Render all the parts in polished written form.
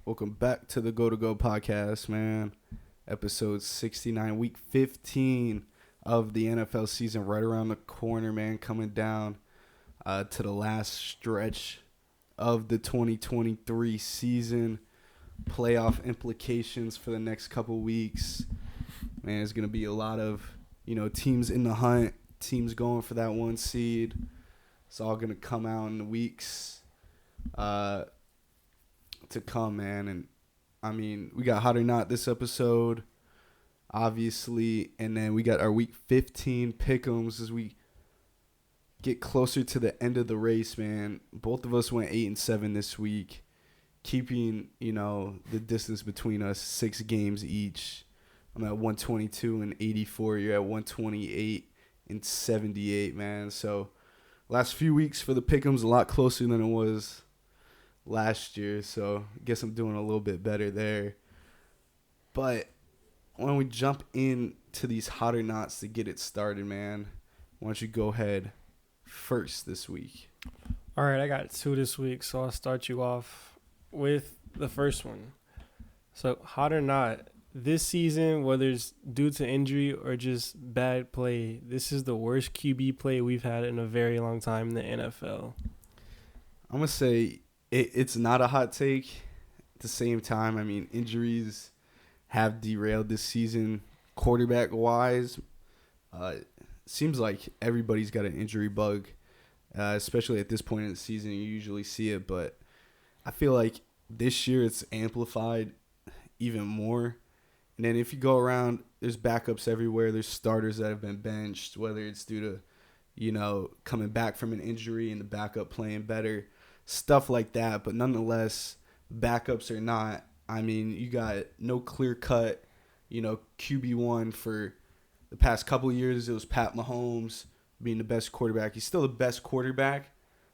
Welcome back to the Go to Go podcast, man. Episode 69, week 15 of the NFL season, right around the corner, man. Coming down to the last stretch of the 2023 season. Playoff implications for the next couple weeks. Man, it's going to be a lot of, teams in the hunt, teams going for that one seed. It's all going to come out in the weeks to come, man. And I mean, we got Hot or Not this episode, obviously, and then we got our week 15 pick'ems as we get closer to the end of the race, man. Both of us went 8-7 this week, keeping the distance between us 6 games each. I'm at 122 and 84. You're at 128 and 78, man. So last few weeks for the pick'ems a lot closer than it was last year, so I guess I'm doing a little bit better there. But when we jump into these Hot or Nots to get it started, man, why don't you go ahead first this week? All right, I got 2 this week, so I'll start you off with the first one. So, Hot or Not, this season, whether it's due to injury or just bad play, this is the worst QB play we've had in a very long time in the NFL. I'm going to say it's not a hot take. At the same time, I mean, injuries have derailed this season quarterback-wise. Seems like everybody's got an injury bug, especially at this point in the season. You usually see it, but I feel like this year it's amplified even more. And then if you go around, there's backups everywhere. There's starters that have been benched, whether it's due to, coming back from an injury and the backup playing better. Stuff like that, but nonetheless, backups or not, I mean, you got no clear-cut, QB1 for the past couple of years. It was Pat Mahomes being the best quarterback. He's still the best quarterback,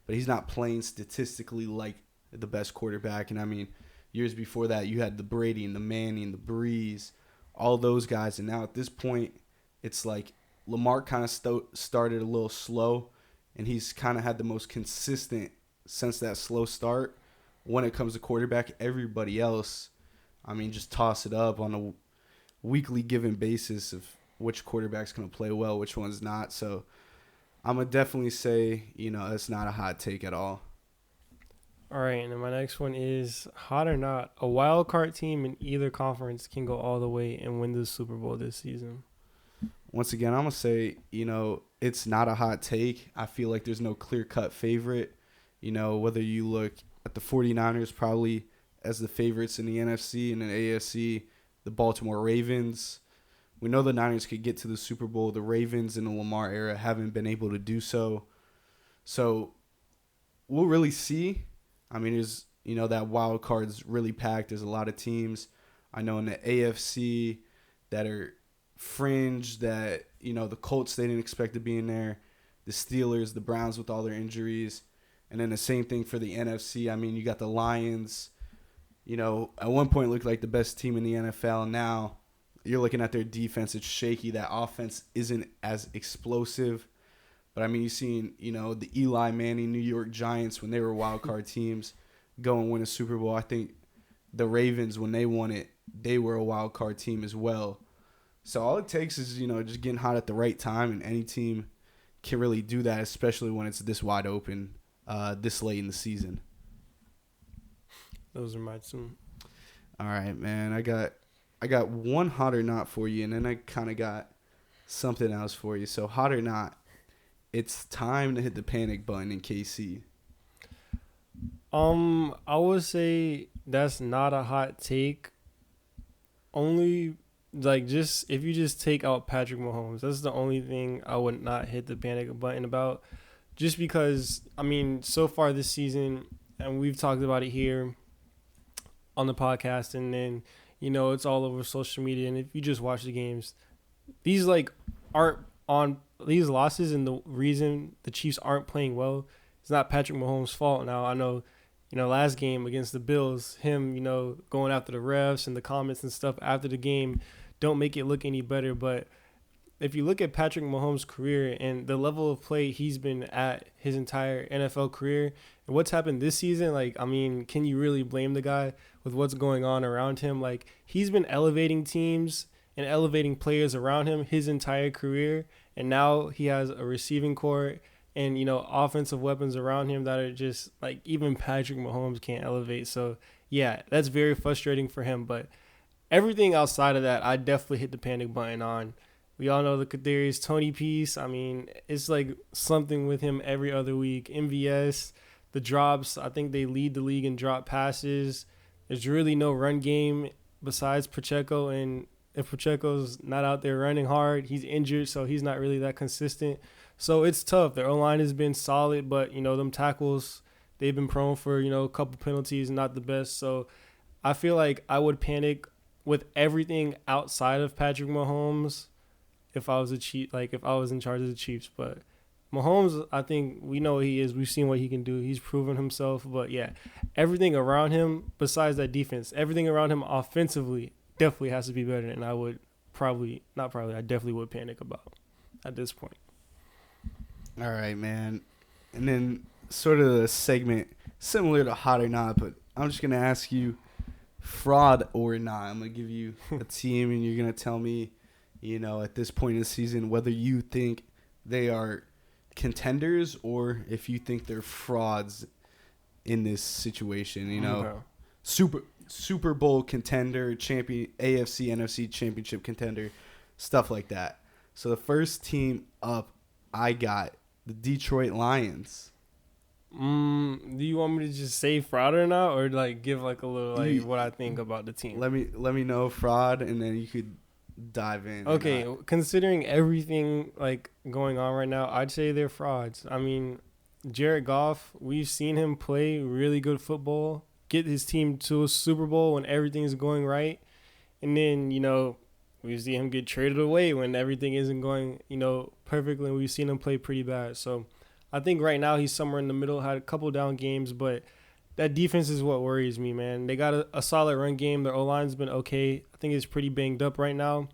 but he's not playing statistically like the best quarterback. And, I mean, years before that, you had the Brady and the Manning, the Breeze, all those guys. And now at this point, it's like Lamar kind of started a little slow, and he's kind of had the most consistent since that slow start. When it comes to quarterback, everybody else, I mean, just toss it up on a weekly given basis of which quarterback's going to play well, which one's not. So I'm going to definitely say, it's not a hot take at all. All right, and then my next one is Hot or Not, a wild card team in either conference can go all the way and win the Super Bowl this season. Once again, I'm going to say, it's not a hot take. I feel like there's no clear-cut favorite. Whether you look at the 49ers probably as the favorites in the NFC and in the AFC, the Baltimore Ravens. We know the Niners could get to the Super Bowl. The Ravens in the Lamar era haven't been able to do so. So we'll really see. I mean, there's, that wild card's really packed. There's a lot of teams. I know in the AFC that are fringe that, the Colts, they didn't expect to be in there. The Steelers, the Browns with all their injuries. And then the same thing for the NFC. I mean, you got the Lions. At one point it looked like the best team in the NFL. Now you're looking at their defense. It's shaky. That offense isn't as explosive. But, I mean, you've seen, the Eli Manning New York Giants when they were wild card teams go and win a Super Bowl. I think the Ravens, when they won it, they were a wild card team as well. So all it takes is, just getting hot at the right time, and any team can really do that, especially when it's this wide open. This late in the season. Those are my 2. All right, man. I got one Hot or Not for you, and then I kind of got something else for you. So Hot or Not, it's time to hit the panic button in KC. I would say that's not a hot take. Only just if you just take out Patrick Mahomes, that's the only thing I would not hit the panic button about. Just because, I mean, so far this season, and we've talked about it here on the podcast, and then, it's all over social media. And if you just watch the games, these, aren't on these losses, and the reason the Chiefs aren't playing well, it's not Patrick Mahomes' fault. Now, I know, last game against the Bills, him, going after the refs and the comments and stuff after the game don't make it look any better, but if you look at Patrick Mahomes' career and the level of play he's been at his entire NFL career and what's happened this season, like, I mean, can you really blame the guy with what's going on around him? Like, he's been elevating teams and elevating players around him his entire career, and now he has a receiving core and, you know, offensive weapons around him that are just like even Patrick Mahomes can't elevate. So yeah, that's very frustrating for him. But everything outside of that, I definitely hit the panic button on. We all know the Kadarius Tony piece. I mean, it's like something with him every other week. MVS, the drops, I think they lead the league in drop passes. There's really no run game besides Pacheco, and if Pacheco's not out there running hard, he's injured, so he's not really that consistent. So it's tough. Their O-line has been solid, but, you know, them tackles, they've been prone for, you know, a couple penalties, not the best. So I feel like I would panic with everything outside of Patrick Mahomes if I was if I was in charge of the Chiefs. But Mahomes, I think we know what he is. We've seen what he can do. He's proven himself. But yeah, everything around him besides that defense, everything around him offensively definitely has to be better. And I would I definitely would panic about at this point. All right, man. And then sort of a segment similar to Hot or Not, but I'm just going to ask you, fraud or not. I'm going to give you a team, and you're going to tell me, you know, at this point in the season, whether you think they are contenders or if you think they're frauds in this situation, you know. Okay. Super Bowl contender, champion, AFC, NFC championship contender, stuff like that. So the first team up, I got the Detroit Lions. Do you want me to just say fraud or not, or like give like a little like what I think about the team? Let me know fraud, and then you could dive in. Okay, considering everything like going on right now, I'd say they're frauds. I mean, Jared Goff, we've seen him play really good football, get his team to a Super Bowl when everything's going right, and then, you know, we see him get traded away when everything isn't going, you know, perfectly, and we've seen him play pretty bad. So I think right now he's somewhere in the middle, had a couple down games, but that defense is what worries me, man. They got a solid run game. Their O-line's been okay. I think it's pretty banged up right now.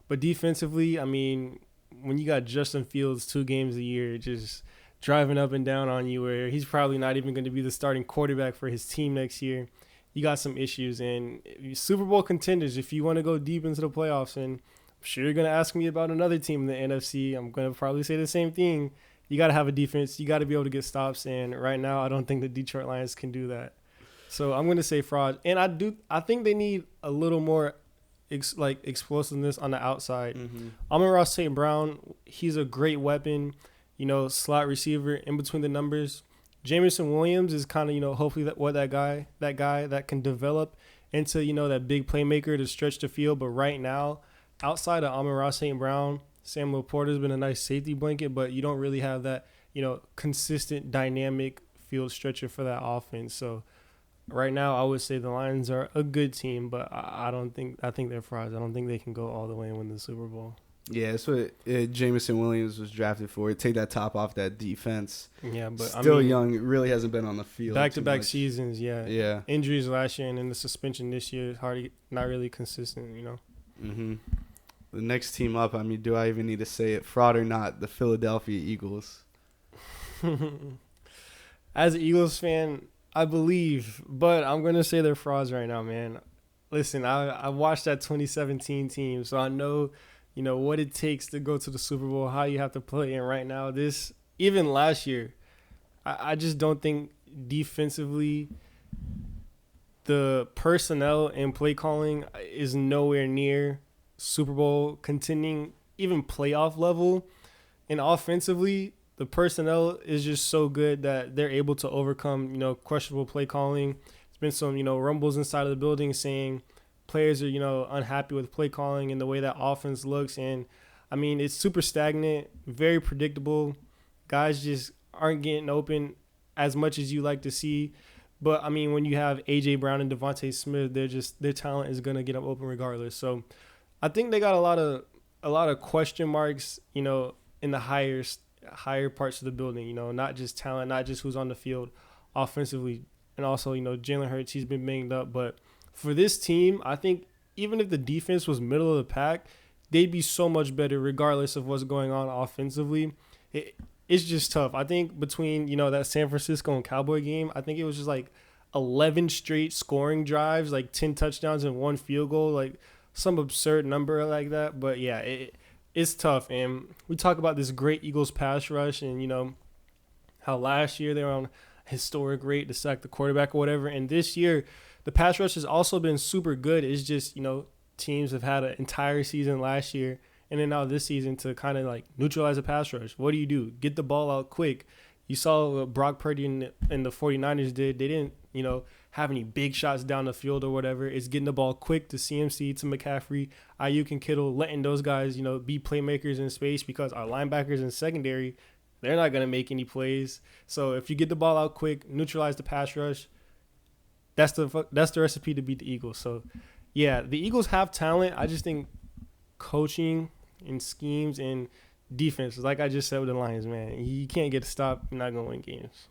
But defensively, I mean, when you got Justin Fields 2 games a year just driving up and down on you, where he's probably not even going to be the starting quarterback for his team next year, you got some issues. And Super Bowl contenders, if you want to go deep into the playoffs, and I'm sure you're going to ask me about another team in the NFC, I'm going to probably say the same thing. You got to have a defense. You got to be able to get stops. And right now, I don't think the Detroit Lions can do that. So I'm going to say fraud. And I think they need a little more explosiveness on the outside. Amon-Ra St. Brown, he's a great weapon, you know, slot receiver in between the numbers. Jameson Williams is kind of, you know, hopefully that guy that can develop into, you know, that big playmaker to stretch the field. But right now, outside of Amon-Ra St. Brown, Samuel Porter's been a nice safety blanket, but you don't really have that, you know, consistent dynamic field stretcher for that offense. So right now, I would say the Lions are a good team, but I think they're frauds. I don't think they can go all the way and win the Super Bowl. Yeah, that's what Jameson Williams was drafted for. Take that top off that defense. Yeah, but still young. Really hasn't been on the field. Back-to-back seasons, yeah. Yeah. Injuries last year and then the suspension this year, not really consistent, you know. The next team up, I mean, do I even need to say it? Fraud or not, the Philadelphia Eagles. As an Eagles fan, I believe, but I'm going to say they're frauds right now, man. Listen, I watched that 2017 team, so I know, you know, what it takes to go to the Super Bowl, how you have to play. And right now, even last year, I just don't think defensively the personnel and play calling is nowhere near Super Bowl contending, even playoff level. And offensively, the personnel is just so good that they're able to overcome, you know, questionable play calling. There's been some, you know, rumbles inside of the building saying players are, you know, unhappy with play calling and the way that offense looks. And, I mean, it's super stagnant, very predictable. Guys just aren't getting open as much as you like to see. But, I mean, when you have A.J. Brown and Devontae Smith, their talent is going to get them open regardless. So I think they got a lot of question marks, you know, in the higher parts of the building, you know, not just talent, not just who's on the field offensively. And also, you know, Jalen Hurts, he's been banged up. But for this team, I think even if the defense was middle of the pack, they'd be so much better regardless of what's going on offensively. It's just tough. I think between, that San Francisco and Cowboy game, I think it was just like 11 straight scoring drives, like 10 touchdowns and one field goal, like some absurd number like that. But yeah, it's tough. And we talk about this great Eagles pass rush and, how last year they were on historic rate to sack the quarterback or whatever. And this year, the pass rush has also been super good. It's just, teams have had an entire season last year and then now this season to kind of like neutralize a pass rush. What do? Get the ball out quick. You saw what Brock Purdy and the 49ers did. They didn't, have any big shots down the field or whatever. It's getting the ball quick to CMC, to McCaffrey, Ayuk and Kittle, letting those guys, be playmakers in space because our linebackers and secondary, they're not going to make any plays. So if you get the ball out quick, neutralize the pass rush, that's the recipe to beat the Eagles. So, yeah, the Eagles have talent. I just think coaching and schemes and defense, like I just said with the Lions, man, you can't get a stop. You're not going to win games.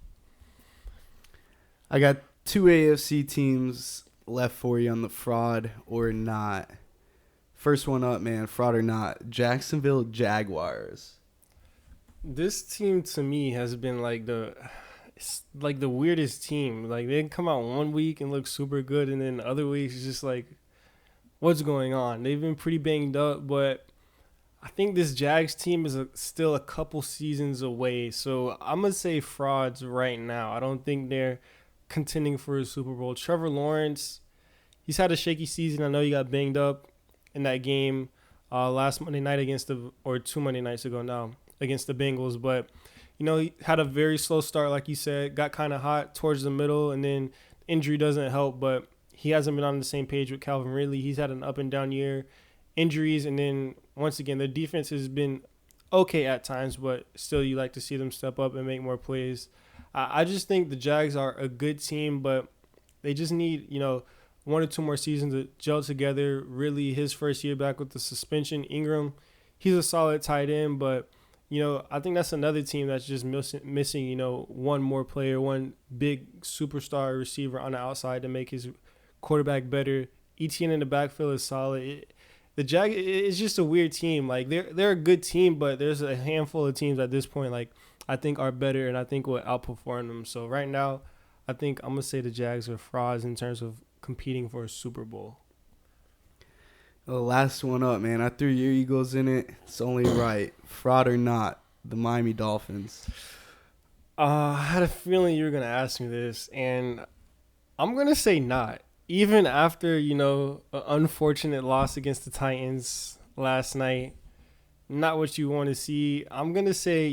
I got two AFC teams left for you on the fraud or not. First one up, man, fraud or not. Jacksonville Jaguars. This team to me has been like the weirdest team. Like they come out one week and look super good, and then the other weeks it's just like, what's going on? They've been pretty banged up, but I think this Jags team is still a couple seasons away. So I'm gonna say frauds right now. I don't think they're contending for a Super Bowl. Trevor Lawrence, he's had a shaky season. I know he got banged up in that game last Monday night or 2 Monday nights ago now against the Bengals. But, he had a very slow start, like you said, got kind of hot towards the middle, and then injury doesn't help. But he hasn't been on the same page with Calvin Ridley. He's had an up and down year, injuries, and then once again, the defense has been okay at times, but still you like to see them step up and make more plays. I just think the Jags are a good team, but they just need, 1 or 2 more seasons to gel together. Really, his first year back with the suspension, Ingram, he's a solid tight end, but, I think that's another team that's just missing, one more player, one big superstar receiver on the outside to make his quarterback better. ETN in the backfield is solid. The Jag is just a weird team. Like they're a good team, but there's a handful of teams at this point like I think are better and I think will outperform them. So right now, I think I'm gonna say the Jags are frauds in terms of competing for a Super Bowl. The last one up, man. I threw your Eagles in it. It's only right. Fraud or not, the Miami Dolphins. I had a feeling you were gonna ask me this, and I'm gonna say not. Even after, an unfortunate loss against the Titans last night, not what you want to see. I'm going to say,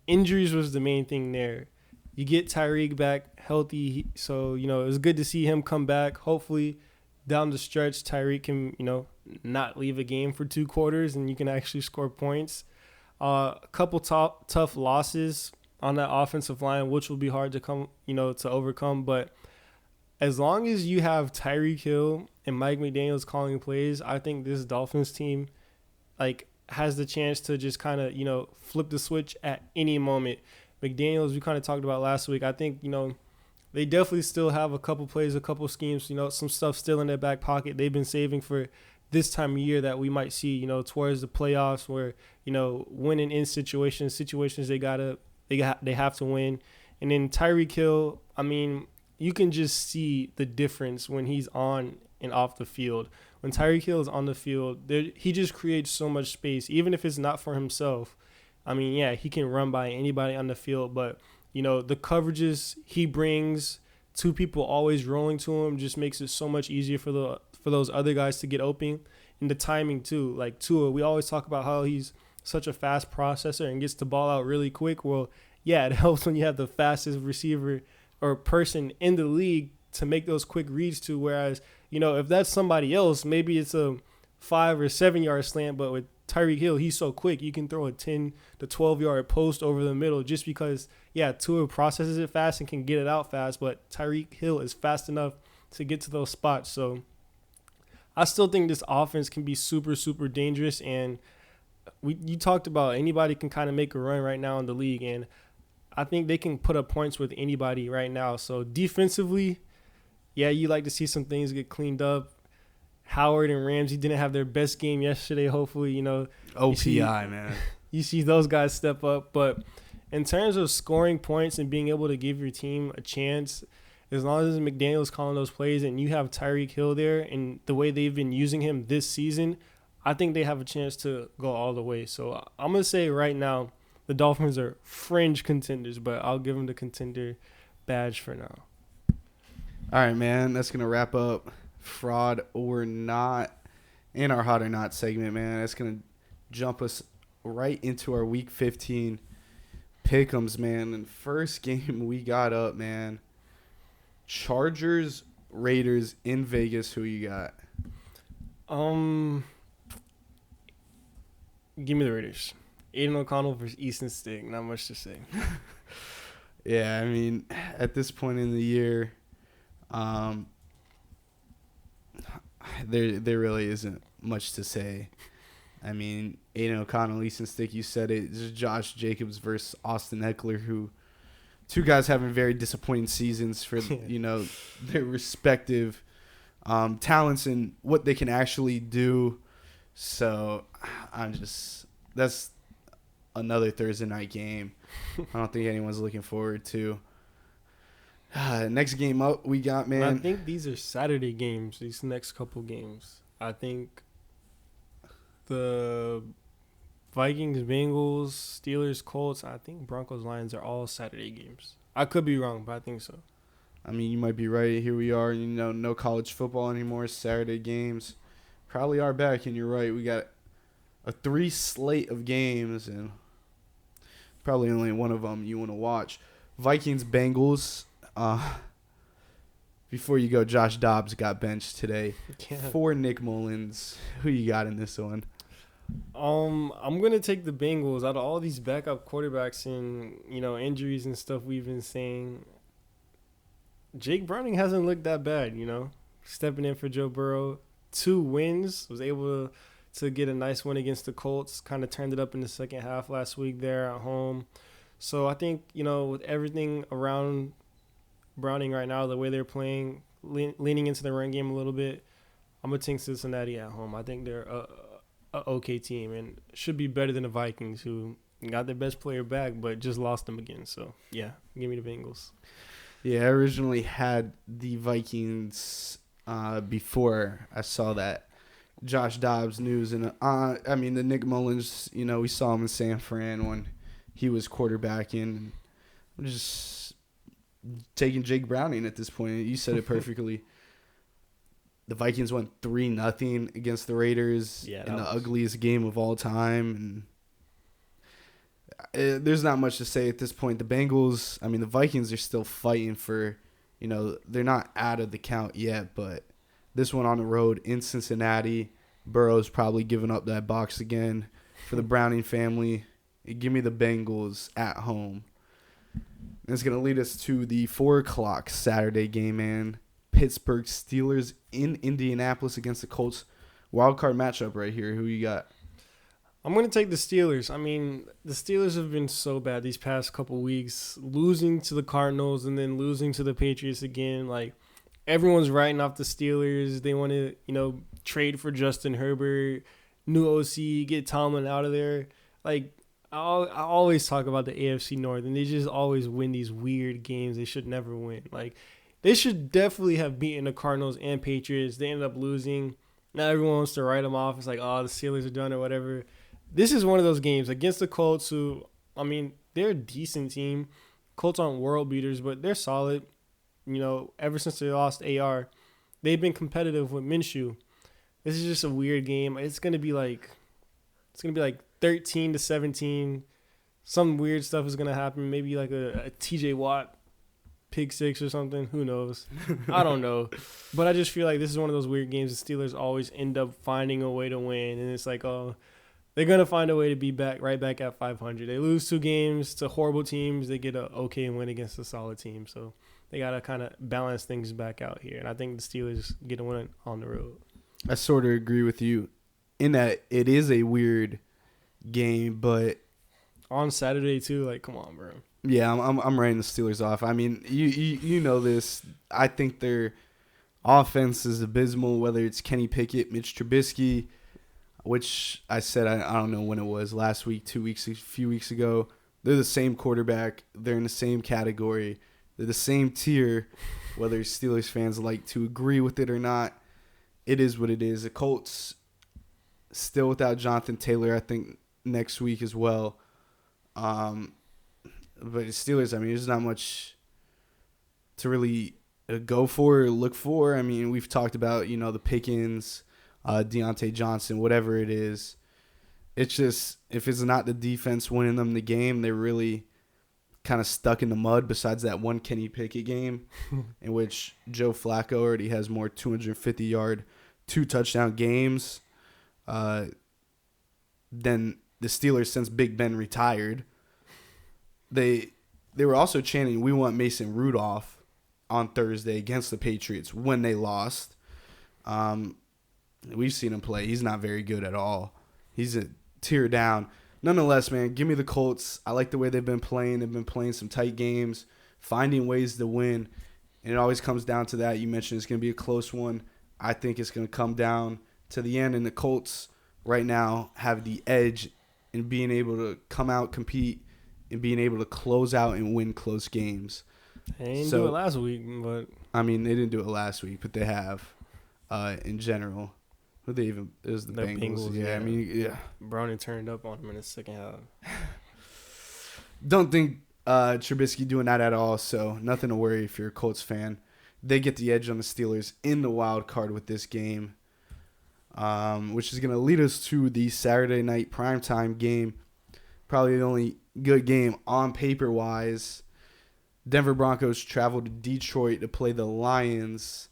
injuries was the main thing there. You get Tyreek back healthy, so, it was good to see him come back. Hopefully, down the stretch, Tyreek can, not leave a game for 2 quarters and you can actually score points. A couple tough losses on that offensive line, which will be hard to to overcome, but as long as you have Tyreek Hill and Mike McDaniels calling plays, I think this Dolphins team has the chance to just kind of, flip the switch at any moment. McDaniels, we kind of talked about last week. I think, they definitely still have a couple plays, a couple schemes, some stuff still in their back pocket. They've been saving for this time of year that we might see, towards the playoffs where, winning in situations they have to win. And then Tyreek Hill, you can just see the difference when he's on and off the field. When Tyreek Hill is on the field, he just creates so much space, even if it's not for himself. He can run by anybody on the field, but, the coverages he brings, 2 people always rolling to him just makes it so much easier for those other guys to get open. And the timing, too. Like Tua, we always talk about how he's such a fast processor and gets the ball out really quick. Well, yeah, it helps when you have the fastest receiver or person in the league to make those quick reads to, whereas, if that's somebody else, maybe it's a 5 or 7 yard slant, but with Tyreek Hill, he's so quick, you can throw a 10 to 12 yard post over the middle just because, Tua processes it fast and can get it out fast, but Tyreek Hill is fast enough to get to those spots. So I still think this offense can be super, super dangerous, and you talked about anybody can kind of make a run right now in the league, and I think they can put up points with anybody right now. So defensively, you like to see some things get cleaned up. Howard and Ramsey didn't have their best game yesterday. Hopefully, OPI, man. you see those guys step up. But in terms of scoring points and being able to give your team a chance, as long as McDaniel's calling those plays and you have Tyreek Hill there and the way they've been using him this season, I think they have a chance to go all the way. So I'm going to say right now the Dolphins are fringe contenders, but I'll give them the contender badge for now. All right, man. That's going to wrap up Fraud or Not in our Hot or Not segment, man. That's going to jump us right into our Week 15 pick'ems, man. And first game we got up, man. Chargers, Raiders in Vegas. Who you got? Give me the Raiders. Aiden O'Connell versus Easton Stick. Not much to say. Yeah, I mean, at this point in the year, there really isn't much to say. I mean, Aiden O'Connell, Easton Stick, you said it. This is Josh Jacobs versus Austin Eckler, who two guys having very disappointing seasons for their respective talents and what they can actually do. So that's another Thursday night game. I don't think anyone's looking forward to. Next game up we got, man. I think these are Saturday games, these next couple games. I think the Vikings, Bengals, Steelers, Colts, I think Broncos, Lions are all Saturday games. I could be wrong, but I think so. I mean, you might be right. Here we are, no college football anymore. Saturday games probably are back, and you're right. We got a 3 slate of games, and probably only one of them you want to watch. Vikings, Bengals. Before you go, Josh Dobbs got benched today for Nick Mullins. Who you got in this one? I'm gonna take the Bengals out of all these backup quarterbacks and injuries and stuff we've been saying. Jake Browning hasn't looked that bad, stepping in for Joe Burrow. 2 wins, was able to get a nice win against the Colts. Kind of turned it up in the second half last week there at home. So I think with everything around Browning right now, the way they're playing, leaning into the run game a little bit, I'm gonna take Cincinnati at home. I think they're a okay team and should be better than the Vikings, who got their best player back but just lost them again. So yeah, give me the Bengals. Yeah, I originally had the Vikings before I saw that Josh Dobbs news, and I mean the Nick Mullins. We saw him in San Fran when he was quarterbacking. I'm just taking Jake Browning at this point. You said it perfectly. The Vikings went 3-0 against the Raiders in the ugliest game of all time. And there's not much to say at this point. The Bengals, I mean, the Vikings are still fighting for, they're not out of the count yet, but this one on the road in Cincinnati, Burrow's probably giving up that box again for the Browning family. Give me the Bengals at home. And it's going to lead us to the 4 o'clock Saturday game, man. Pittsburgh Steelers in Indianapolis against the Colts. Wild card matchup right here. Who you got? I'm going to take the Steelers. I mean, the Steelers have been so bad these past couple weeks, losing to the Cardinals and then losing to the Patriots again. Like, everyone's writing off the Steelers. They want to, trade for Justin Herbert, new OC, get Tomlin out of there. Like, I always talk about the AFC North, and they just always win these weird games they should never win. Like, they should definitely have beaten the Cardinals and Patriots. They ended up losing. Now everyone wants to write them off. It's like, oh, the Steelers are done or whatever. This is one of those games against the Colts who, I mean, they're a decent team. Colts aren't world beaters, but they're solid. Ever since they lost AR, they've been competitive with Minshew. This is just a weird game. It's gonna be like 13-17. Some weird stuff is gonna happen. Maybe like a TJ Watt pick 6 or something. Who knows? I don't know. But I just feel like this is one of those weird games the Steelers always end up finding a way to win. And it's like, oh, they're going to find a way to be right back at 500. They lose 2 games to horrible teams. They get an okay win against a solid team. So they got to kind of balance things back out here. And I think the Steelers get a win on the road. I sort of agree with you in that it is a weird game, but on Saturday too, like, come on, bro. Yeah, I'm writing the Steelers off. I mean, you know this. I think they're Offense is abysmal, whether it's Kenny Pickett, Mitch Trubisky, which I said I don't know when it was, last week, 2 weeks, a few weeks ago. They're the same quarterback. They're in the same category. They're the same tier, whether Steelers fans like to agree with it or not. It is what it is. The Colts still without Jonathan Taylor, I think, next week as well. But the Steelers, I mean, there's not much to really go for or look for. I mean, we've talked about, the Pickens, Deontay Johnson, whatever it is. It's just, if it's not the defense winning them the game, they're really kind of stuck in the mud besides that one Kenny Pickett game in which Joe Flacco already has more 250-yard, 2-touchdown games than the Steelers since Big Ben retired. They were also chanting, "We want Mason Rudolph" on Thursday against the Patriots when they lost. We've seen him play. He's not very good at all. He's a tier down. Nonetheless, man, give me the Colts. I like the way they've been playing. They've been playing some tight games, finding ways to win. And it always comes down to that. You mentioned it's going to be a close one. I think it's going to come down to the end. And the Colts right now have the edge in being able to come out, compete, and being able to close out and win close games. They didn't do it last week, but I mean, they didn't do it last week, but they have in general. Who they even? It was the Bengals. Yeah, I mean, yeah. Brownie turned up on him in the second half. Don't think Trubisky doing that at all, so nothing to worry if you're a Colts fan. They get the edge on the Steelers in the wild card with this game, which is going to lead us to the Saturday night primetime game. Probably the only good game on paper-wise. Denver Broncos travel to Detroit to play the Lions.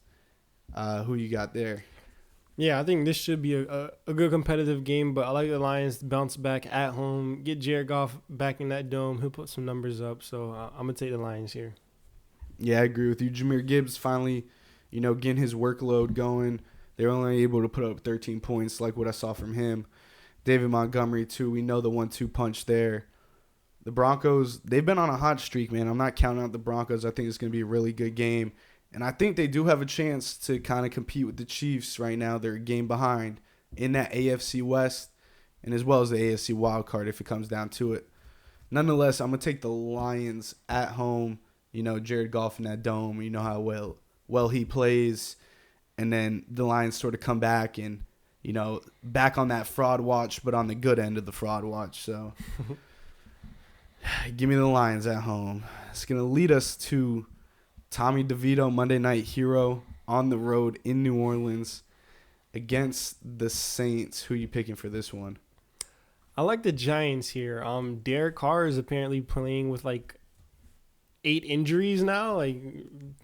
Who you got there? Yeah, I think this should be a good competitive game, but I like the Lions to bounce back at home, get Jared Goff back in that dome. He'll put some numbers up, so I'm going to take the Lions here. Yeah, I agree with you. Jahmyr Gibbs finally, getting his workload going. They were only able to put up 13 points, like what I saw from him. David Montgomery, too. We know the 1-2 punch there. The Broncos, they've been on a hot streak, man. I'm not counting out the Broncos. I think it's going to be a really good game. And I think they do have a chance to kind of compete with the Chiefs right now. They're a game behind in that AFC West and as well as the AFC wildcard if it comes down to it. Nonetheless, I'm going to take the Lions at home. Jared Goff in that dome. You know how well he plays. And then the Lions sort of come back and, back on that fraud watch, but on the good end of the fraud watch. So give me the Lions at home. It's going to lead us to Tommy DeVito, Monday Night Hero, on the road in New Orleans against the Saints. Who are you picking for this one? I like the Giants here. Derek Carr is apparently playing with 8 injuries now,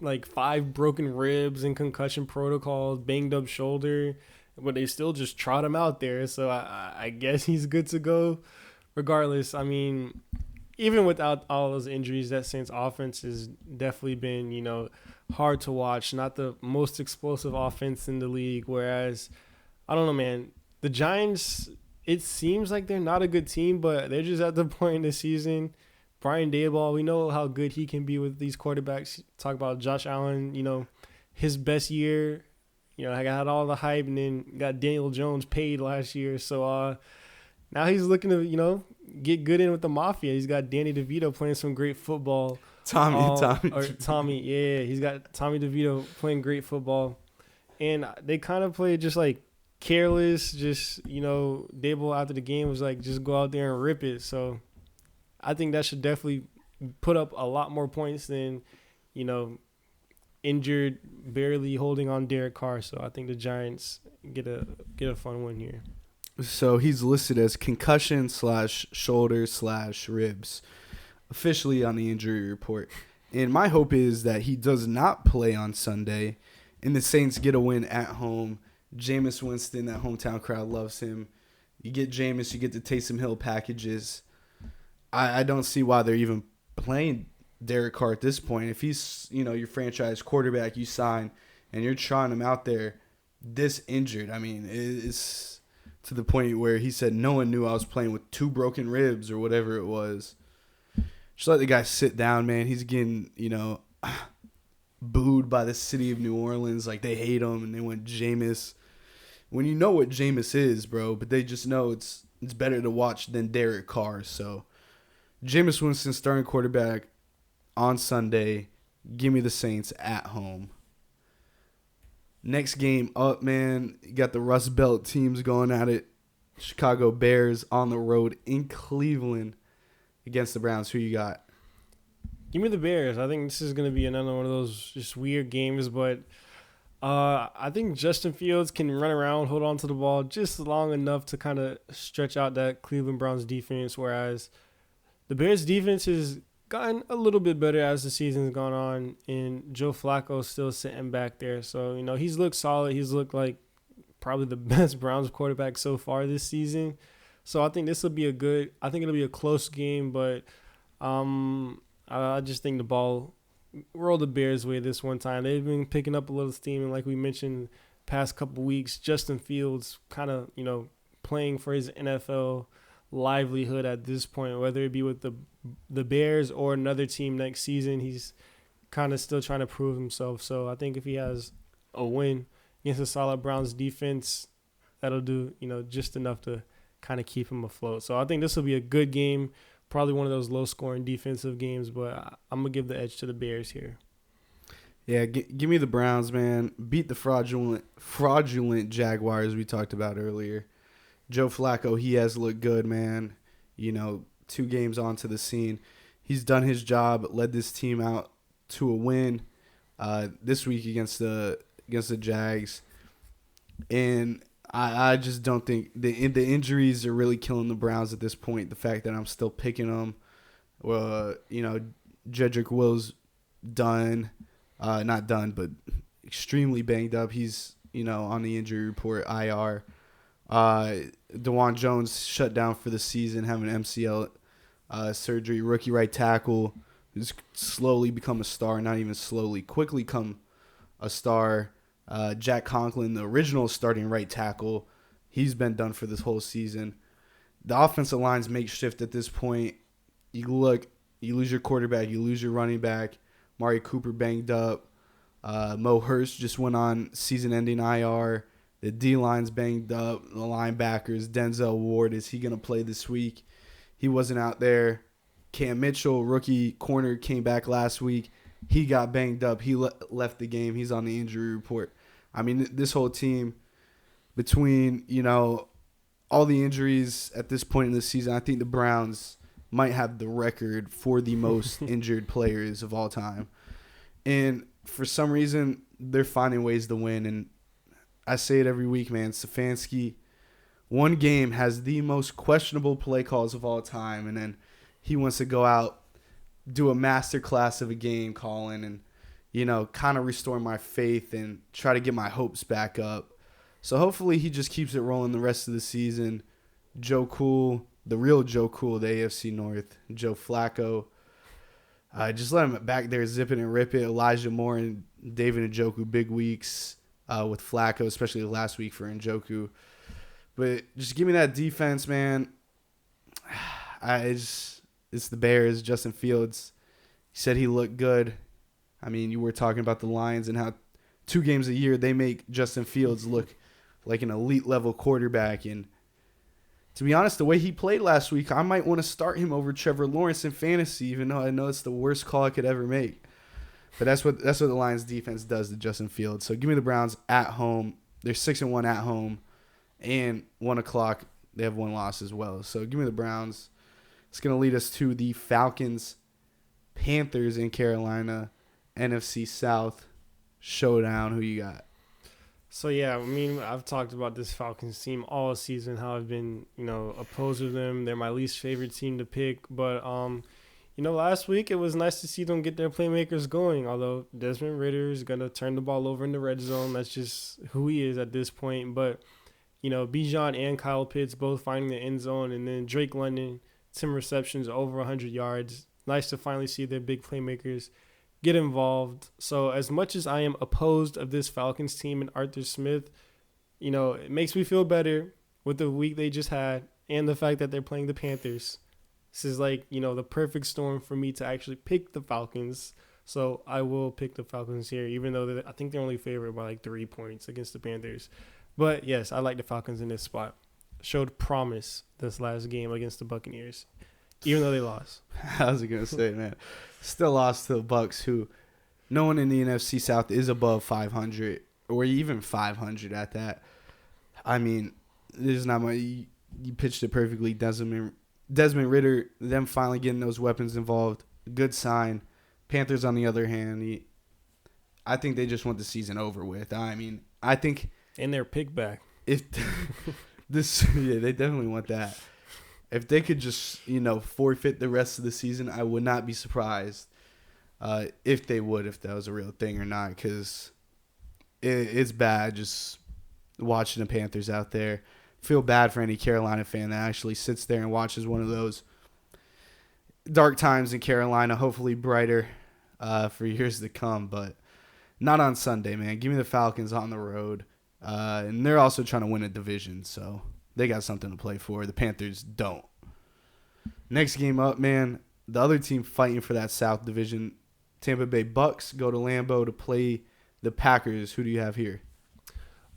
like 5 broken ribs and concussion protocols, banged up shoulder, but they still just trot him out there. So I guess he's good to go. Regardless, I mean, even without all those injuries, that Saints offense has definitely been, hard to watch. Not the most explosive offense in the league. Whereas, I don't know, man, the Giants, it seems like they're not a good team, but they're just at the point in the season. Brian Daboll, we know how good he can be with these quarterbacks. Talk about Josh Allen, his best year. I got all the hype, and then got Daniel Jones paid last year. So now he's looking to, get good in with the Mafia. He's got Danny DeVito playing some great football. Tommy. Yeah, he's got Tommy DeVito playing great football. And they kind of played just careless, just, Daboll after the game was just go out there and rip it. So I think that should definitely put up a lot more points than, injured, barely holding on Derek Carr. So I think the Giants get a fun win here. So he's listed as concussion /shoulder/ribs officially on the injury report. And my hope is that he does not play on Sunday and the Saints get a win at home. Jameis Winston, that hometown crowd loves him. You get Jameis, you get the Taysom Hill packages. I don't see why they're even playing Derek Carr at this point. If he's, your franchise quarterback you sign and you're trying him out there this injured, I mean, it's to the point where he said no one knew I was playing with 2 broken ribs or whatever it was. Just let the guy sit down, man. He's getting, booed by the city of New Orleans. Like, they hate him, and they want Jameis. When you know what Jameis is, bro, but they just know it's better to watch than Derek Carr. So, Jameis Winston starting quarterback on Sunday. Give me the Saints at home. Next game up, man. You got the Rust Belt teams going at it. Chicago Bears on the road in Cleveland against the Browns. Who you got? Give me the Bears. I think this is going to be another one of those just weird games, but I think Justin Fields can run around, hold on to the ball just long enough to kind of stretch out that Cleveland Browns defense, whereas the Bears defense has gotten a little bit better as the season's gone on, and Joe Flacco's still sitting back there. So, he's looked solid. He's looked like probably the best Browns quarterback so far this season. So I think it'll be a close game, but I just think the ball rolled the Bears' way this one time. They've been picking up a little steam, and like we mentioned, past couple weeks, Justin Fields kind of, playing for his NFL livelihood at this point, whether it be with the Bears or another team next season. He's kind of still trying to prove himself. So I think if he has a win against a solid Browns defense, that'll do, just enough to kind of keep him afloat. So I think this will be a good game. Probably one of those low-scoring defensive games, but I'm going to give the edge to the Bears here. Yeah, give me the Browns, man. Beat the fraudulent Jaguars we talked about earlier. Joe Flacco, he has looked good, man. 2 games onto the scene. He's done his job, led this team out to a win this week against the Jags. And I just don't think the injuries are really killing the Browns at this point. The fact that I'm still picking them, Jedrick Wills done, not done, but extremely banged up. He's on the injury report, IR. DeJuan Jones shut down for the season, having MCL surgery. Rookie right tackle who's slowly become a star, not even slowly, quickly come a star. Jack Conklin, the original starting right tackle, he's been done for this whole season. The offensive line's makeshift at this point. You lose your quarterback, you lose your running back. Mari Cooper banged up. Mo Hurst just went on season-ending IR. The D-line's banged up. The linebackers, Denzel Ward, is he going to play this week? He wasn't out there. Cam Mitchell, rookie corner, came back last week. He got banged up. He left the game. He's on the injury report. I mean, this whole team, between, all the injuries at this point in the season, I think the Browns might have the record for the most injured players of all time. And for some reason, they're finding ways to win. And I say it every week, man. Stefanski, one game, has the most questionable play calls of all time. And then he wants to go out, do a master class of a game calling and, kind of restore my faith and try to get my hopes back up. So hopefully he just keeps it rolling the rest of the season. Joe Cool, the real Joe Cool, the AFC North, Joe Flacco. Just let him back there zip it and rip it. Elijah Moore and David Njoku, big weeks with Flacco, especially last week for Njoku. But just give me that defense, man. It's the Bears. Justin Fields, he said he looked good. I mean, you were talking about the Lions and how 2 games a year they make Justin Fields look like an elite level quarterback. And to be honest, the way he played last week, I might want to start him over Trevor Lawrence in fantasy, even though I know it's the worst call I could ever make. But that's what the Lions defense does to Justin Fields. So give me the Browns at home. They're 6-1 at home, and 1:00 they have 1 loss as well. So give me the Browns. It's going to lead us to the Falcons, Panthers in Carolina, NFC South showdown. Who you got? So, yeah, I mean, I've talked about this Falcons team all season, how I've been, opposed to them. They're my least favorite team to pick. But, last week it was nice to see them get their playmakers going, although Desmond Ridder is going to turn the ball over in the red zone. That's just who he is at this point. But, Bijan and Kyle Pitts both finding the end zone, and then Drake London, 10 receptions, over 100 yards. Nice to finally see their big playmakers get involved. So as much as I am opposed of this Falcons team and Arthur Smith, it makes me feel better with the week they just had and the fact that they're playing the Panthers. This is like, the perfect storm for me to actually pick the Falcons. So I will pick the Falcons here, even though I think they're only favored by like 3 points against the Panthers. But yes, I like the Falcons in this spot. Showed promise this last game against the Buccaneers, even though they lost. I was gonna say, man, still lost to the Bucks, who no one in the NFC South is above 500 or even 500 at that. I mean, there's not much. You pitched it perfectly. Desmond Ridder, them finally getting those weapons involved, good sign. Panthers, on the other hand, I think they just want the season over with. I mean, I think And their pick back. if yeah, they definitely want that. If they could just, forfeit the rest of the season, I would not be surprised if they would, if that was a real thing or not, because it's bad just watching the Panthers out there. Feel bad for any Carolina fan that actually sits there and watches one of those dark times in Carolina, hopefully brighter for years to come, but not on Sunday, man. Give me the Falcons on the road. And they're also trying to win a division, so they got something to play for. The Panthers don't. Next game up, man, the other team fighting for that South Division, Tampa Bay Bucks, go to Lambeau to play the Packers. Who do you have here?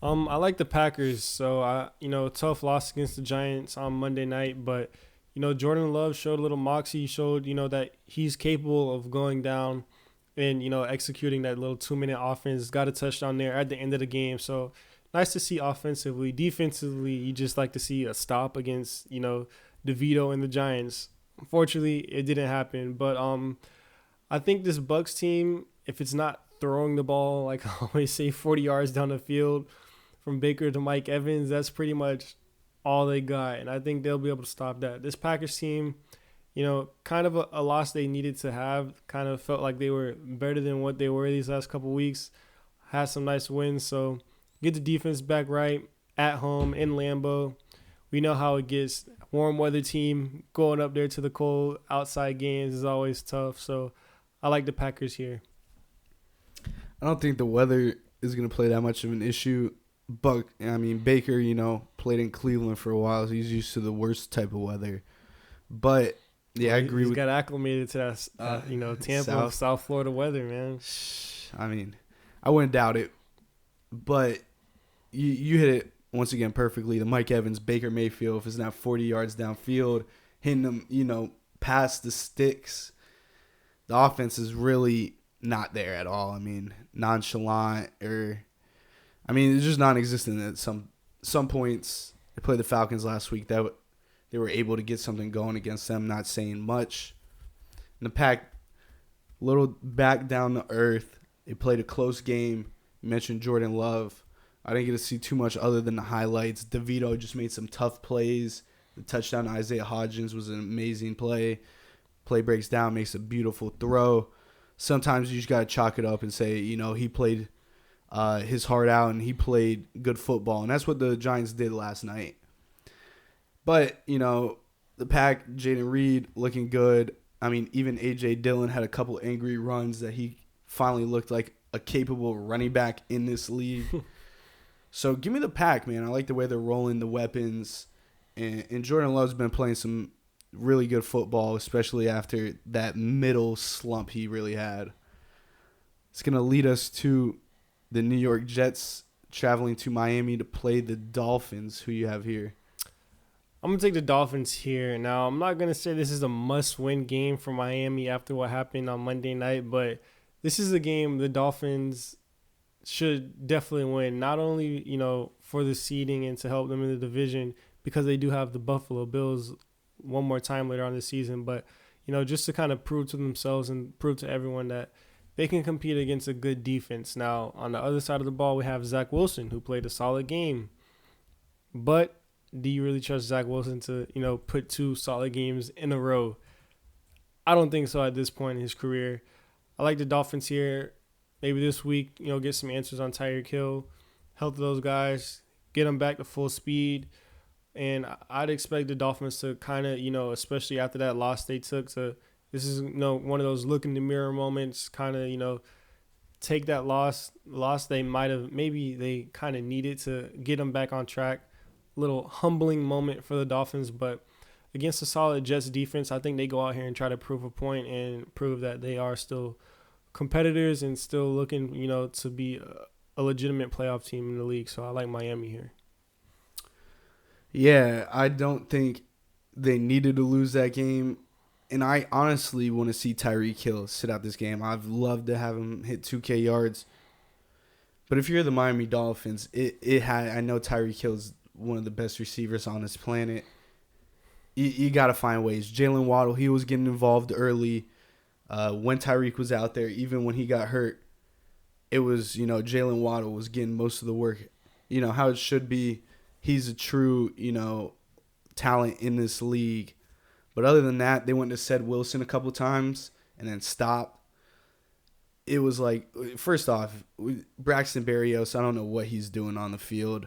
I like the Packers. So tough loss against the Giants on Monday night, but Jordan Love showed a little moxie. He showed that he's capable of going down and executing that little 2-minute offense. Got a touchdown there at the end of the game. So nice to see offensively. Defensively, you just like to see a stop against DeVito and the Giants. Unfortunately, it didn't happen. But I think this Bucks team, if it's not throwing the ball, like I always say, 40 yards down the field from Baker to Mike Evans, that's pretty much all they got. And I think they'll be able to stop that. This Packers team, kind of a loss they needed to have. Kind of felt like they were better than what they were these last couple weeks. Had some nice wins. So get the defense back right at home in Lambeau. We know how it gets. Warm weather team going up there to the cold outside games is always tough. So I like the Packers here. I don't think the weather is going to play that much of an issue. Baker, played in Cleveland for a while, so he's used to the worst type of weather. But yeah, I agree. He's got acclimated to that, Tampa, South Florida weather, man. I mean, I wouldn't doubt it, but you hit it once again perfectly. The Mike Evans, Baker Mayfield, if it's not 40 yards downfield, hitting them, past the sticks, the offense is really not there at all. I mean, nonchalant it's just non-existent at some points. They played the Falcons last week. That they were able to get something going against them, not saying much. And the Pack, little back down to earth. They played a close game. You mentioned Jordan Love. I didn't get to see too much other than the highlights. DeVito just made some tough plays. The touchdown to Isaiah Hodgins was an amazing play. Play breaks down, makes a beautiful throw. Sometimes you just got to chalk it up and say, he played his heart out and he played good football. And that's what the Giants did last night. But, the Pack, Jaden Reed looking good. I mean, even A.J. Dillon had a couple angry runs that he finally looked like a capable running back in this league. So give me the Pack, man. I like the way they're rolling the weapons. And Jordan Love's been playing some really good football, especially after that middle slump he really had. It's going to lead us to the New York Jets traveling to Miami to play the Dolphins. Who you have here? I'm going to take the Dolphins here. Now, I'm not going to say this is a must-win game for Miami after what happened on Monday night, but this is a game the Dolphins should definitely win, not only, for the seeding and to help them in the division, because they do have the Buffalo Bills one more time later on this season, but, just to kind of prove to themselves and prove to everyone that they can compete against a good defense. Now, on the other side of the ball, we have Zach Wilson, who played a solid game. But do you really trust Zach Wilson to, put 2 solid games in a row? I don't think so at this point in his career. I like the Dolphins here. Maybe this week, get some answers on Tyreek Hill, help those guys, get them back to full speed. And I'd expect the Dolphins to kind of, especially after that loss they took, this is one of those look in the mirror moments, kind of, take that loss they might have, maybe they kind of needed to get them back on track. Little humbling moment for the Dolphins, but against a solid Jets defense, I think they go out here and try to prove a point and prove that they are still competitors and still looking, to be a legitimate playoff team in the league. So I like Miami here. Yeah, I don't think they needed to lose that game. And I honestly want to see Tyreek Hill sit out this game. I'd love to have him hit 2K yards. But if you're the Miami Dolphins, I know Tyreek Hill's one of the best receivers on this planet. You got to find ways. Jalen Waddle, he was getting involved early when Tyreek was out there. Even when he got hurt, it was, Jalen Waddle was getting most of the work. How it should be. He's a true, talent in this league. But other than that, they went to Ced Wilson a couple times and then stopped. It was like, first off, Braxton Berrios, I don't know what he's doing on the field.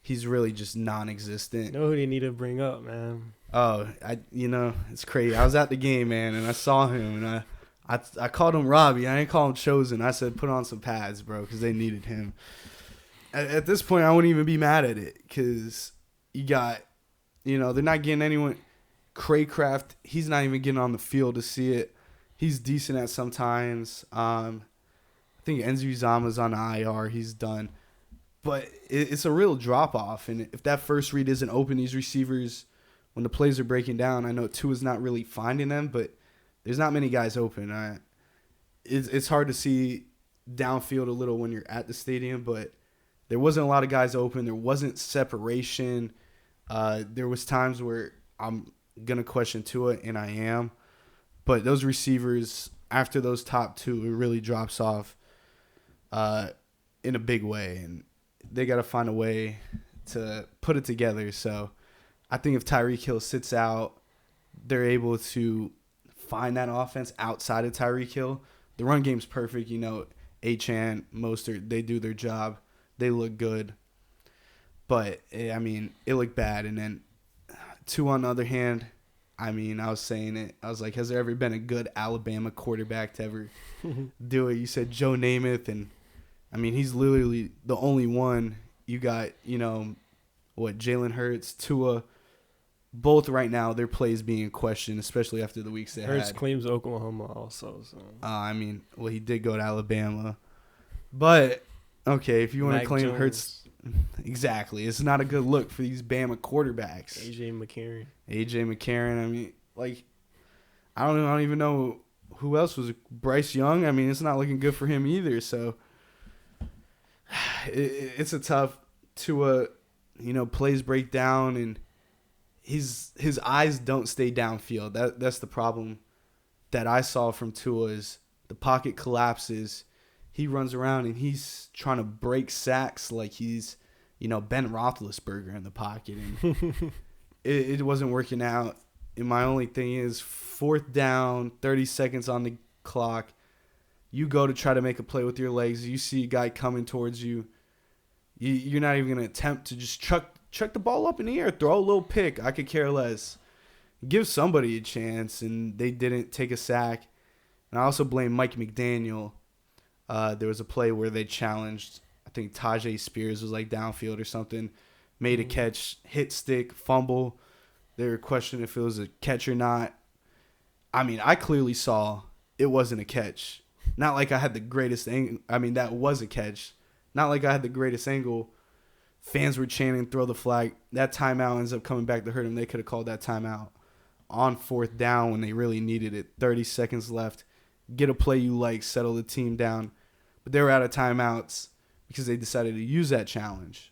He's really just non-existent. You know who they need to bring up, man? Oh, it's crazy. I was at the game, man, and I saw him, and I called him Robbie. I didn't call him Chosen. I said, put on some pads, bro, because they needed him. At this point, I wouldn't even be mad at it because you got, they're not getting anyone. Craycraft, he's not even getting on the field to see it. He's decent at sometimes. I think Enzu Zama's on the IR. He's done. But it's a real drop-off. And if that first read isn't open, these receivers, when the plays are breaking down, I know Tua's not really finding them, but there's not many guys open. It's hard to see downfield a little when you're at the stadium, but there wasn't a lot of guys open. There wasn't separation. There was times where I'm going to question Tua, and I am. But those receivers, after those top two, it really drops off in a big way. And they got to find a way to put it together. So I think if Tyreek Hill sits out, they're able to find that offense outside of Tyreek Hill. The run game's perfect. Achane, Mostert, they do their job. They look good. But, it looked bad. And then Tua, on the other hand, I was saying it. I was like, has there ever been a good Alabama quarterback to ever do it? You said Joe Namath, and, he's literally the only one. You got, Jalen Hurts, Tua, both right now, their plays being questioned, especially after the weeks they had. Hurts claims Oklahoma also. So. He did go to Alabama. But, okay, if you want to claim Jones. Hurts, exactly. It's not a good look for these Bama quarterbacks. AJ McCarron. I don't even know who else was. Bryce Young. It's not looking good for him either. So it's a tough Tua, plays break down, and his eyes don't stay downfield. That's the problem that I saw from Tua is the pocket collapses. He runs around and he's trying to break sacks like he's, Ben Roethlisberger in the pocket. And it wasn't working out. And my only thing is 4th down, 30 seconds on the clock. You go to try to make a play with your legs. You see a guy coming towards you. You're not even going to attempt to just chuck the ball up in the air, throw a little pick. I could care less. Give somebody a chance, and they didn't take a sack. And I also blame Mike McDaniel. There was a play where they challenged, I think Tajay Spears was like downfield or something, made a catch, hit stick, fumble. They were questioning if it was a catch or not. I clearly saw it wasn't a catch. Not like I had the greatest angle. That was a catch. Not like I had the greatest angle. Fans were chanting, throw the flag. That timeout ends up coming back to hurt them. They could have called that timeout on 4th down when they really needed it. 30 seconds left. Get a play you like, settle the team down. But they were out of timeouts because they decided to use that challenge.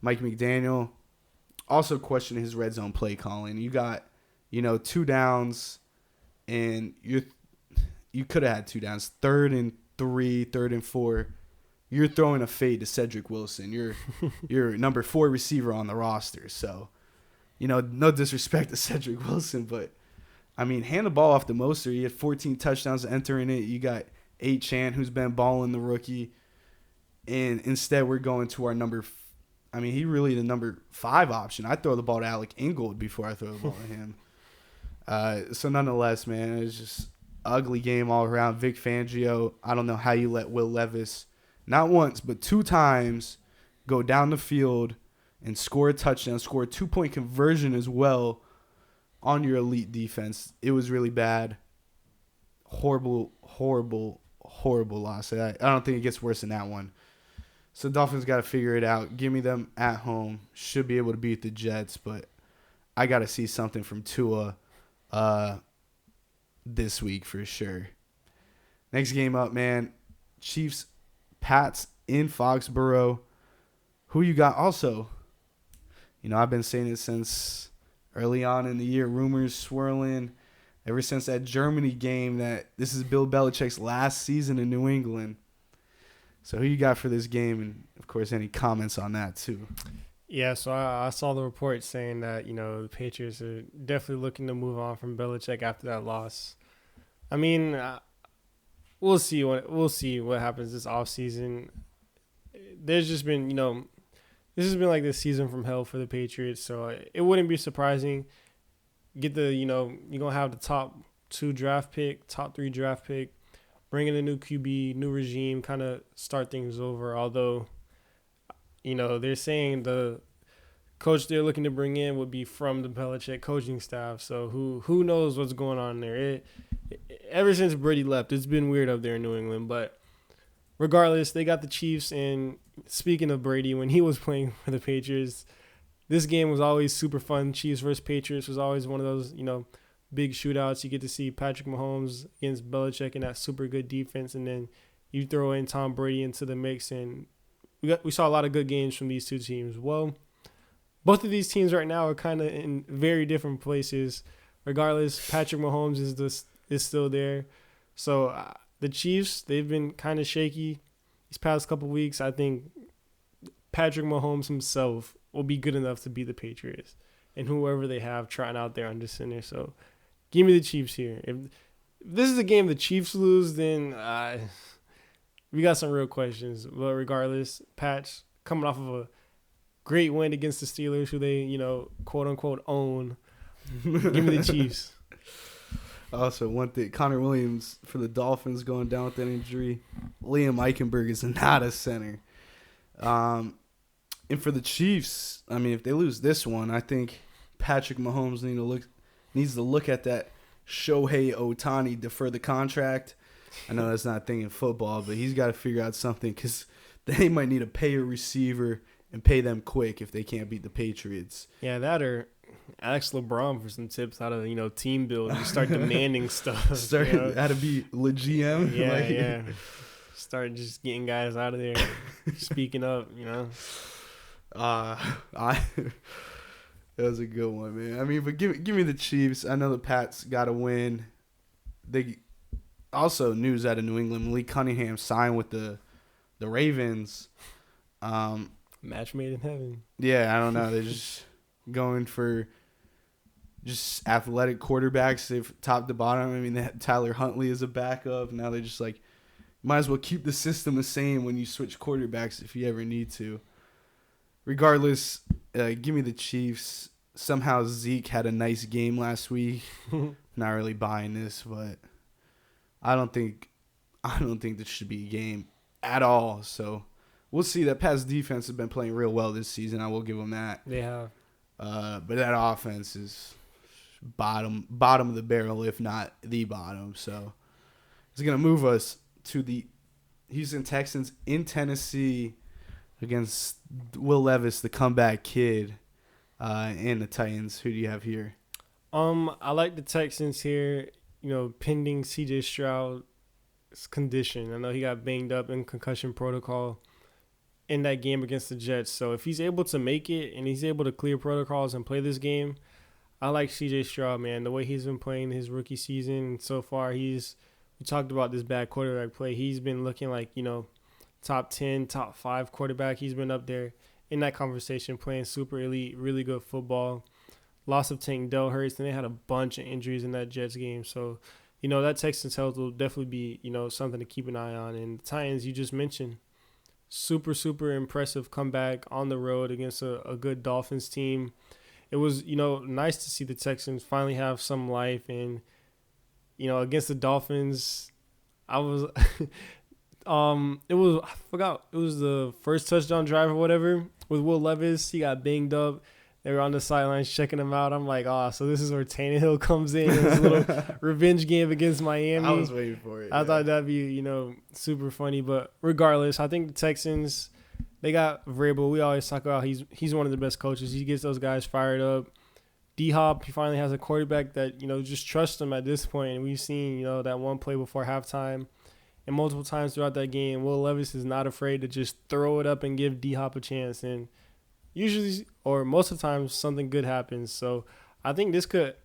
Mike McDaniel also questioned his red zone play calling. You got, 2 downs, and you could have had 2 downs. 3rd and 3, 3rd and 4. You're throwing a fade to Cedric Wilson. You're number 4 receiver on the roster. So, no disrespect to Cedric Wilson, but hand the ball off to Mostert. He had 14 touchdowns entering it. You got Achane, who's been balling the rookie. And instead, we're going to our he really the number 5 option. I throw the ball to Alec Ingold before I throw the ball to him. So nonetheless, man, it's just ugly game all around. Vic Fangio, I don't know how you let Will Levis, not once, but 2 times, go down the field and score a touchdown, score a 2-point conversion as well on your elite defense. It was really bad. Horrible horrible loss. I don't think it gets worse than that one. So Dolphins got to figure it out. Give me them at home. Should be able to beat the Jets, but I got to see something from Tua this week for sure. Next game up, man. Chiefs, Pats in Foxborough. Who you got also? I've been saying it since early on in the year. Rumors swirling ever since that Germany game that this is Bill Belichick's last season in New England. So who you got for this game? And, of course, any comments on that, too? Yeah, so I saw the report saying that, the Patriots are definitely looking to move on from Belichick after that loss. I mean, we'll see what happens this offseason. There's just been, this has been like this season from hell for the Patriots, so it wouldn't be surprising. Get the, you're going to have the top 3 draft pick, bring in a new QB, new regime, kind of start things over. Although, they're saying the coach they're looking to bring in would be from the Belichick coaching staff. So who knows what's going on there? Ever since Brady left, it's been weird up there in New England. But regardless, they got the Chiefs. And speaking of Brady, when he was playing for the Patriots, this game was always super fun. Chiefs versus Patriots was always one of those, big shootouts. You get to see Patrick Mahomes against Belichick in that super good defense, and then you throw in Tom Brady into the mix, and we saw a lot of good games from these two teams. Well, both of these teams right now are kind of in very different places. Regardless, Patrick Mahomes is still there. So the Chiefs, they've been kind of shaky these past couple weeks. I think Patrick Mahomes himself will be good enough to beat the Patriots and whoever they have trying out there under center. So give me the Chiefs here. If this is a game the Chiefs lose, then we got some real questions. But regardless, Pats coming off of a great win against the Steelers, who they, quote unquote own. Give me the Chiefs. Also, one thing, Connor Williams for the Dolphins going down with that injury. Liam Eichenberg is not a center. And for the Chiefs, I mean, if they lose this one, I think Patrick Mahomes needs to look at that Shohei Ohtani defer the contract. I know that's not a thing in football, but he's got to figure out something because they might need to pay a receiver and pay them quick if they can't beat the Patriots. Yeah, that or ask LeBron for some tips how to, team build and start demanding stuff. How to be le GM. Yeah, yeah. Start just getting guys out of there, speaking up, That was a good one, man. I mean, but give me the Chiefs. I know the Pats got to win. They also news out of New England. Malik Cunningham signed with the Ravens. Match made in heaven. Yeah, I don't know. They're just going for just athletic quarterbacks. They've top to bottom. I mean, they had Tyler Huntley as a backup. Now they're just like, might as well keep the system the same when you switch quarterbacks if you ever need to. Regardless, give me the Chiefs. Somehow Zeke had a nice game last week. Not really buying this, but I don't think this should be a game at all. So we'll see. That Pats defense has been playing real well this season. I will give them that. They have. But that offense is bottom of the barrel, if not the bottom. So it's gonna move us to the Houston Texans in Tennessee against Will Levis, the comeback kid, and the Titans. Who do you have here? I like the Texans here, pending CJ Stroud's condition. I know he got banged up in concussion protocol in that game against the Jets. So if he's able to make it and he's able to clear protocols and play this game, I like CJ Stroud, man. The way he's been playing his rookie season so far, we talked about this bad quarterback play. He's been looking like, top 10, top 5 quarterback. He's been up there in that conversation playing super elite, really good football. Loss of Tank Dell Hurts, and they had a bunch of injuries in that Jets game. So, that Texans health will definitely be, something to keep an eye on. And the Titans, you just mentioned, super, super impressive comeback on the road against a good Dolphins team. It was, nice to see the Texans finally have some life. And, against the Dolphins, I was it was the first touchdown drive or whatever with Will Levis. He got banged up. They were on the sidelines checking him out. I'm like, oh, so this is where Tannehill comes in, his little revenge game against Miami. I was waiting for it. I thought that'd be, super funny. But regardless, I think the Texans, they got Vrabel. We always talk about he's one of the best coaches. He gets those guys fired up. D-Hop, he finally has a quarterback that, just trusts him at this point. And we've seen, that one play before halftime and multiple times throughout that game, Will Levis is not afraid to just throw it up and give D-Hop a chance. And usually, or most of the time, something good happens. So I think this could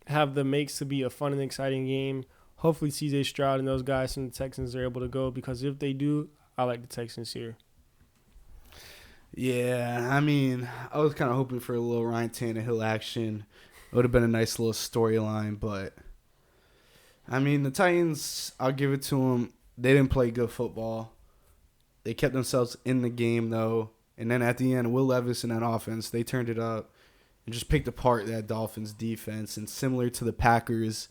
have the makes to be a fun and exciting game. Hopefully CJ Stroud and those guys from the Texans are able to go, because if they do, I like the Texans here. Yeah, I mean, I was kind of hoping for a little Ryan Tannehill action. It would have been a nice little storyline, but I mean, the Titans, I'll give it to them. They didn't play good football. They kept themselves in the game, though. And then at the end, Will Levis and that offense, they turned it up and just picked apart that Dolphins defense. And similar to the Packers,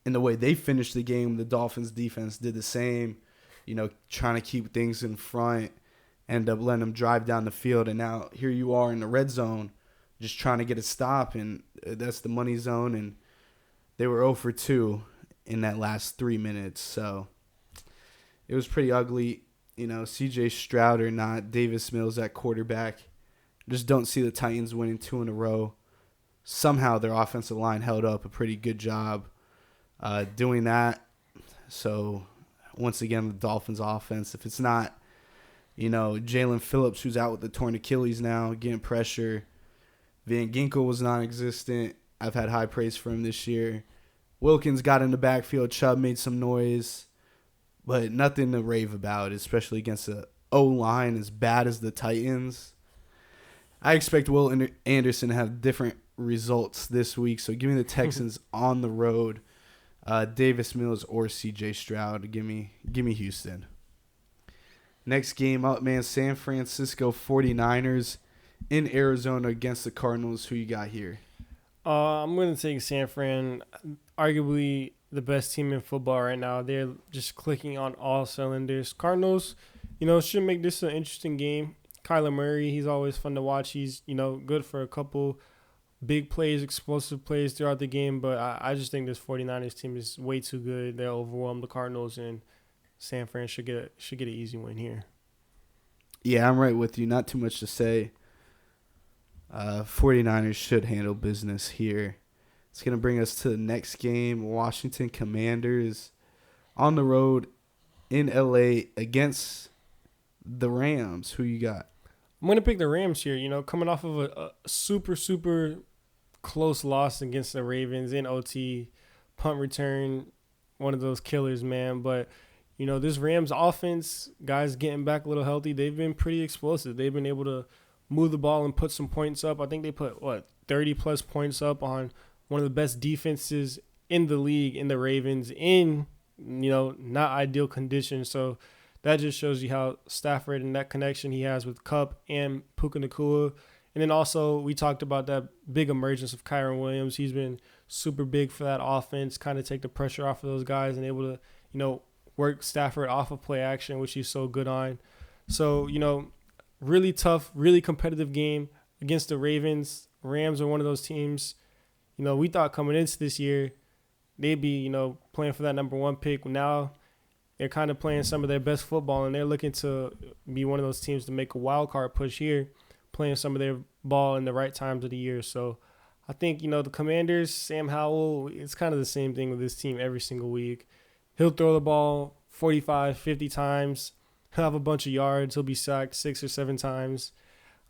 in the way they finished the game, the Dolphins defense did the same, trying to keep things in front, end up letting them drive down the field. And now here you are in the red zone, just trying to get a stop, and that's the money zone. And they were 0 for 2 in that last 3 minutes. So it was pretty ugly. CJ Stroud or not, Davis Mills at quarterback. Just don't see the Titans winning 2 in a row. Somehow their offensive line held up a pretty good job doing that. So once again, the Dolphins offense, if it's not, Jalen Phillips, who's out with the torn Achilles now, getting pressure. Van Ginkel was non-existent. I've had high praise for him this year. Wilkins got in the backfield. Chubb made some noise. But nothing to rave about, especially against the O-line as bad as the Titans. I expect Will Anderson to have different results this week, so give me the Texans on the road. Davis Mills or C.J. Stroud. Give me Houston. Next game up, man, San Francisco 49ers in Arizona against the Cardinals. Who you got here? I'm going to take San Fran, arguably the best team in football right now. They're just clicking on all cylinders. Cardinals, should make this an interesting game. Kyler Murray, he's always fun to watch. He's, good for a couple big plays, explosive plays throughout the game. But I just think this 49ers team is way too good. They'll overwhelm the Cardinals, and San Fran should get an easy win here. Yeah, I'm right with you. Not too much to say. 49ers should handle business here. It's going to bring us to the next game. Washington Commanders on the road in L.A. against the Rams. Who you got? I'm going to pick the Rams here. Coming off of a super, super close loss against the Ravens in OT, punt return, one of those killers, man. But, this Rams offense, guys getting back a little healthy, they've been pretty explosive. They've been able to move the ball and put some points up. I think they put, 30-plus points up on one of the best defenses in the league, in the Ravens, in, not ideal conditions. So that just shows you how Stafford and that connection he has with Kupp and Puka Nacua. And then also we talked about that big emergence of Kyron Williams. He's been super big for that offense, kind of take the pressure off of those guys and able to, work Stafford off of play action, which he's so good on. So, really tough, really competitive game against the Ravens. Rams are one of those teams, we thought coming into this year they'd be, playing for that number 1 pick. Now they're kind of playing some of their best football, and they're looking to be one of those teams to make a wild card push here, playing some of their ball in the right times of the year. So I think, the Commanders, Sam Howell, it's kind of the same thing with this team every single week. He'll throw the ball 45, 50 times. He'll have a bunch of yards. He'll be sacked 6 or 7 times.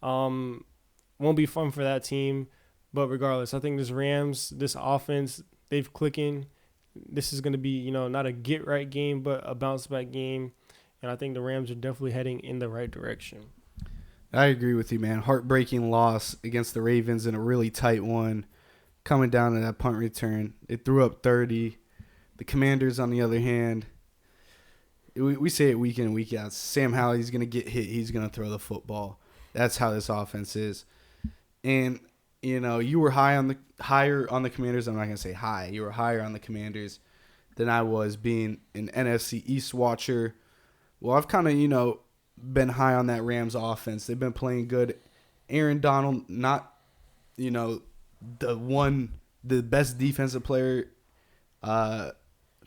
Won't be fun for that team. But regardless, I think this Rams, this offense, they've clicking. This is going to be, not a get-right game, but a bounce-back game. And I think the Rams are definitely heading in the right direction. I agree with you, man. Heartbreaking loss against the Ravens in a really tight one. Coming down to that punt return, they threw up 30. The Commanders, on the other hand, we say it week in and week out. Sam Howell, he's going to get hit. He's going to throw the football. That's how this offense is. And, you were higher on the Commanders. I'm not going to say high. You were higher on the Commanders than I was, being an NFC East watcher. Well, I've kind of, been high on that Rams offense. They've been playing good. Aaron Donald, not you know, the best defensive player, uh,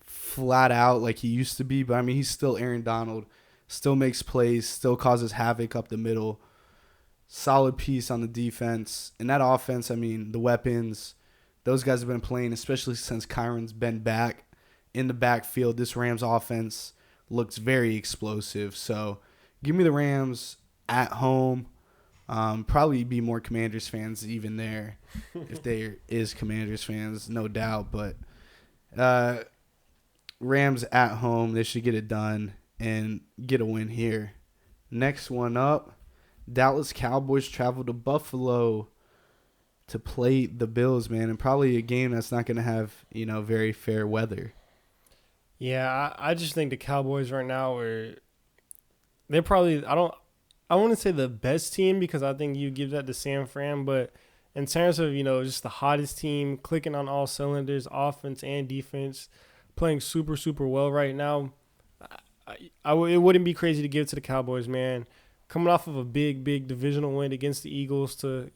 flat out like he used to be. But I mean, he's still Aaron Donald, still makes plays, still causes havoc up the middle. Solid piece on the defense. And that offense, I mean, the weapons, those guys have been playing, especially since Kyron's been back in the backfield. This Rams offense looks very explosive. So give me the Rams at home. Probably be more Commanders fans even there if there is Commanders fans, no doubt. But Rams at home, they should get it done and get a win here. Next one up, Dallas Cowboys travel to Buffalo to play the Bills, man, and probably a game that's not going to have, very fair weather. Yeah, I just think the Cowboys right now they're probably I want to say the best team because I think you give that to San Fran, but in terms of just the hottest team, clicking on all cylinders, offense and defense, playing super super well right now. It wouldn't be crazy to give it to the Cowboys, man. Coming off of a big divisional win against the Eagles to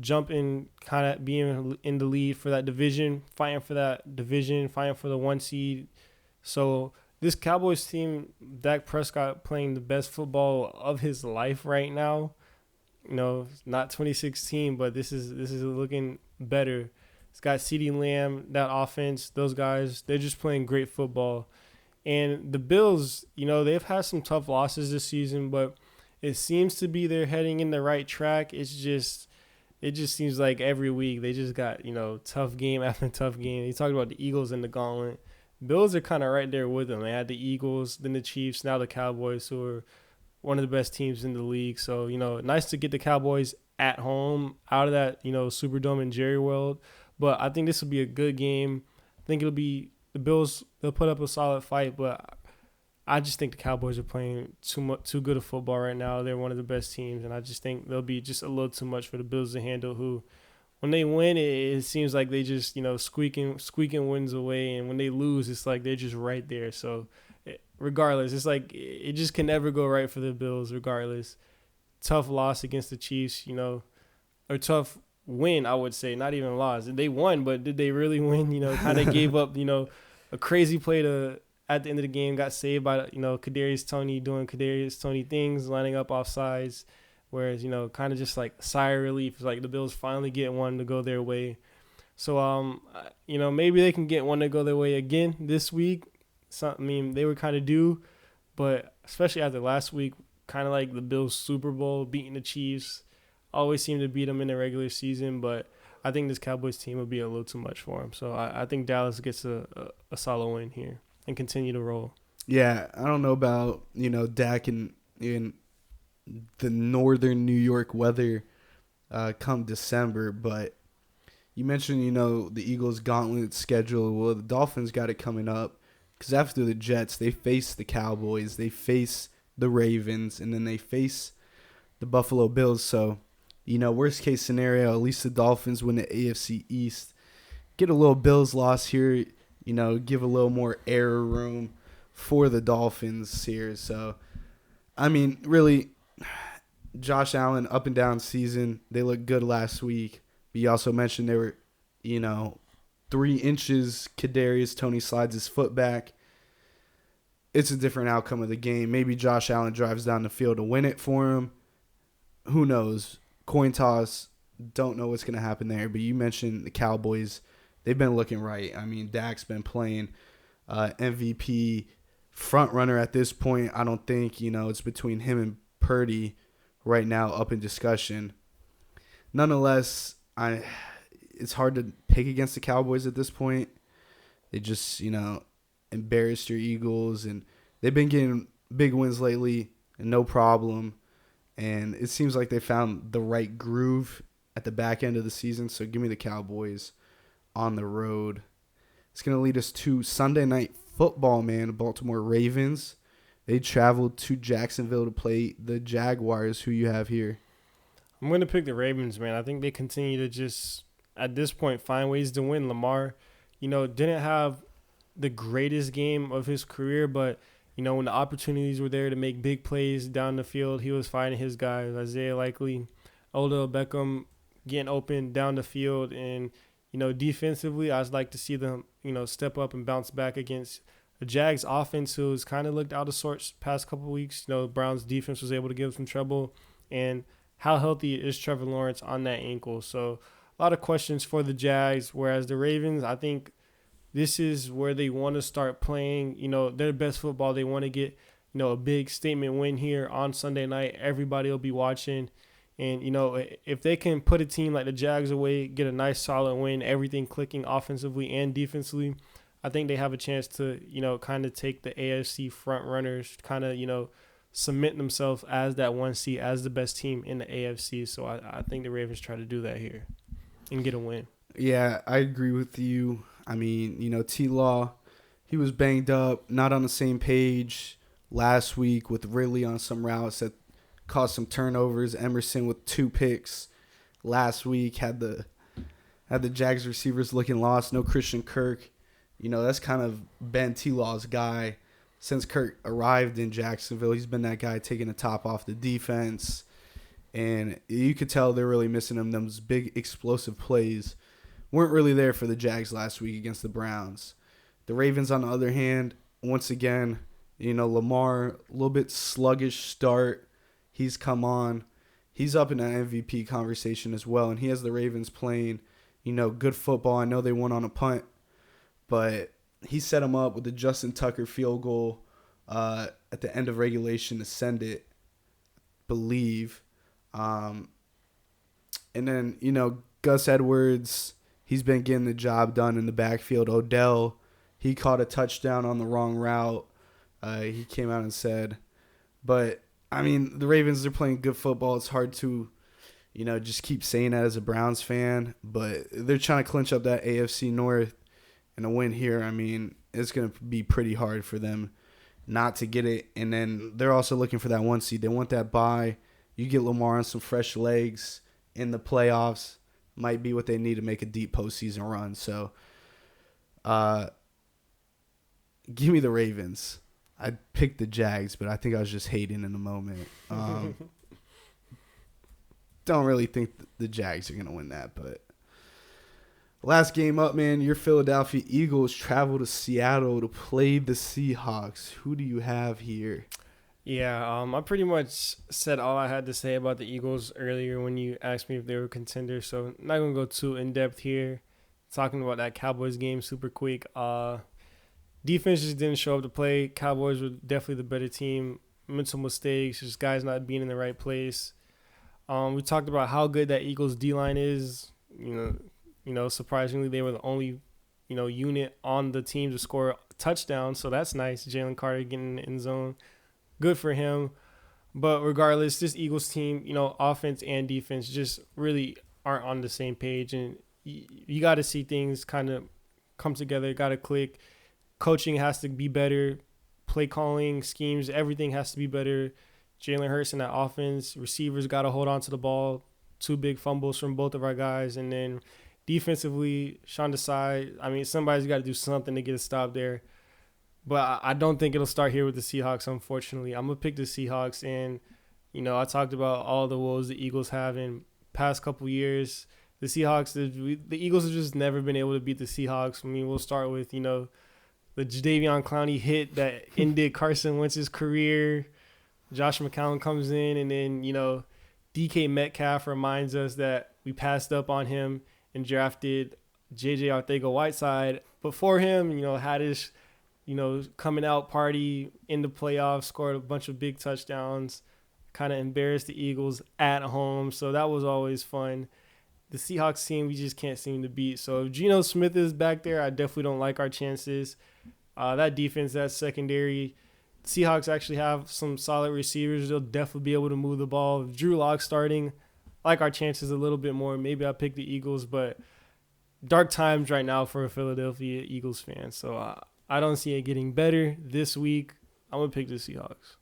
jump in, kind of being in the lead for that division, fighting for the 1 seed. So this Cowboys team, Dak Prescott playing the best football of his life right now. Not 2016, but this is looking better. It's got CeeDee Lamb, that offense, those guys, they're just playing great football. And the Bills, they've had some tough losses this season, but it seems to be they're heading in the right track. It just seems like every week they just got, tough game after tough game. You talked about the Eagles and the gauntlet. Bills are kind of right there with them. They had the Eagles, then the Chiefs, now the Cowboys, who are one of the best teams in the league. So, nice to get the Cowboys at home out of that, Superdome and Jerry World. But I think this will be a good game. I think it'll be the Bills, they'll put up a solid fight, but I just think the Cowboys are playing too good of football right now. They're one of the best teams, and I just think they'll be just a little too much for the Bills to handle, who when they win, it seems like they just, squeaking wins away. And when they lose, it's like they're just right there. So regardless, it's like it just can never go right for the Bills regardless. Tough loss against the Chiefs, or tough win, I would say. Not even loss. They won, but did they really win? Kind of gave up, a crazy play at the end of the game, got saved by, Kadarius Toney doing Kadarius Toney things, lining up off sides. Whereas, kind of just like sigh of relief. It's like the Bills finally get one to go their way. So, maybe they can get one to go their way again this week. So, I mean, they were kind of due. But especially after last week, kind of like the Bills Super Bowl, beating the Chiefs. Always seem to beat them in the regular season. But I think this Cowboys team will be a little too much for them. So, I think Dallas gets a solid win here and continue to roll. Yeah, I don't know about, Dak and the northern New York weather come December, but you mentioned, the Eagles' gauntlet schedule. Well, the Dolphins got it coming up because after the Jets, they face the Cowboys, they face the Ravens, and then they face the Buffalo Bills. So, worst case scenario, at least the Dolphins win the AFC East. Get a little Bills loss here, give a little more error room for the Dolphins here. So, I mean, really, Josh Allen, up and down season. They looked good last week. But you also mentioned they were, 3 inches. Kadarius Toney slides his foot back. It's a different outcome of the game. Maybe Josh Allen drives down the field to win it for him. Who knows? Coin toss. Don't know what's going to happen there. But you mentioned the Cowboys. They've been looking right. I mean, Dak's been playing MVP front runner at this point. I don't think, it's between him and Purdy right now up in discussion. Nonetheless, it's hard to pick against the Cowboys at this point. They just, embarrassed your Eagles, and they've been getting big wins lately, and no problem. And it seems like they found the right groove at the back end of the season, so give me the Cowboys on the road. It's going to lead us to Sunday Night Football, man. Baltimore Ravens. They traveled to Jacksonville to play the Jaguars. Who you have here? I'm going to pick the Ravens, man. I think they continue to just, at this point, find ways to win. Lamar, didn't have the greatest game of his career, but, when the opportunities were there to make big plays down the field, he was finding his guys. Isaiah Likely, Odell Beckham getting open down the field. And, defensively, I'd like to see them, step up and bounce back against the Jags offense, who's kind of looked out of sorts past couple of weeks. Browns defense was able to give them trouble. And how healthy is Trevor Lawrence on that ankle? So a lot of questions for the Jags, whereas the Ravens, I think this is where they want to start playing, their best football. They want to get, a big statement win here on Sunday night. Everybody will be watching. And, if they can put a team like the Jags away, get a nice solid win, everything clicking offensively and defensively, I think they have a chance to, kind of take the AFC front runners, kind of, cement themselves as that 1 seed, as the best team in the AFC. So I think the Ravens try to do that here and get a win. Yeah, I agree with you. I mean, T-Law, he was banged up, not on the same page last week with Ridley on some routes that caused some turnovers. Emerson with 2 picks last week had the Jags receivers looking lost. No Christian Kirk. That's kind of been T-Law's guy since Kirk arrived in Jacksonville. He's been that guy taking the top off the defense. And you could tell they're really missing him. Those big explosive plays weren't really there for the Jags last week against the Browns. The Ravens, on the other hand, once again, Lamar, a little bit sluggish start. He's come on. He's up in the MVP conversation as well, and he has the Ravens playing, good football. I know they won on a punt, but he set him up with the Justin Tucker field goal at the end of regulation to send it, believe. And then, Gus Edwards, he's been getting the job done in the backfield. Odell, he caught a touchdown on the wrong route. He came out and said. But, I mean, the Ravens are playing good football. It's hard to, just keep saying that as a Browns fan. But they're trying to clinch up that AFC North. And a win here, I mean, it's going to be pretty hard for them not to get it. And then they're also looking for that 1 seed. They want that bye. You get Lamar on some fresh legs in the playoffs. Might be what they need to make a deep postseason run. So, give me the Ravens. I picked the Jags, but I think I was just hating in the moment. Don't really think the Jags are going to win that, but last game up, man, your Philadelphia Eagles travel to Seattle to play the Seahawks. Who do you have here? Yeah, I pretty much said all I had to say about the Eagles earlier when you asked me if they were contenders, so I'm not going to go too in-depth here. Talking about that Cowboys game super quick. Defense just didn't show up to play. Cowboys were definitely the better team. Mental mistakes, just guys not being in the right place. We talked about how good that Eagles D-line is. Surprisingly, they were the only, unit on the team to score a touchdown, so that's nice. Jalen Carter getting in the end zone. Good for him. But regardless, this Eagles team, offense and defense just really aren't on the same page. And you got to see things kind of come together, got to click. Coaching has to be better. Play calling, schemes, everything has to be better. Jalen Hurts in that offense. Receivers got to hold on to the ball. 2 big fumbles from both of our guys. And then defensively, Sean Desai, I mean, somebody's got to do something to get a stop there. But I don't think it'll start here with the Seahawks, unfortunately. I'm going to pick the Seahawks. And, I talked about all the woes the Eagles have in past couple years. The Seahawks, the Eagles have just never been able to beat the Seahawks. I mean, we'll start with, the Jadeveon Clowney hit that ended Carson Wentz's career. Josh McCown comes in, and then, DK Metcalf reminds us that we passed up on him and drafted J.J. Arcega-Whiteside before him, had his coming out party in the playoffs, scored a bunch of big touchdowns, kind of embarrassed the Eagles at home. So that was always fun. The Seahawks team, we just can't seem to beat. So if Geno Smith is back there, I definitely don't like our chances. That defense, that secondary, Seahawks actually have some solid receivers. They'll definitely be able to move the ball. If Drew Lock starting, I like our chances a little bit more. Maybe I'll pick the Eagles, but dark times right now for a Philadelphia Eagles fan. So I don't see it getting better this week. I'm going to pick the Seahawks.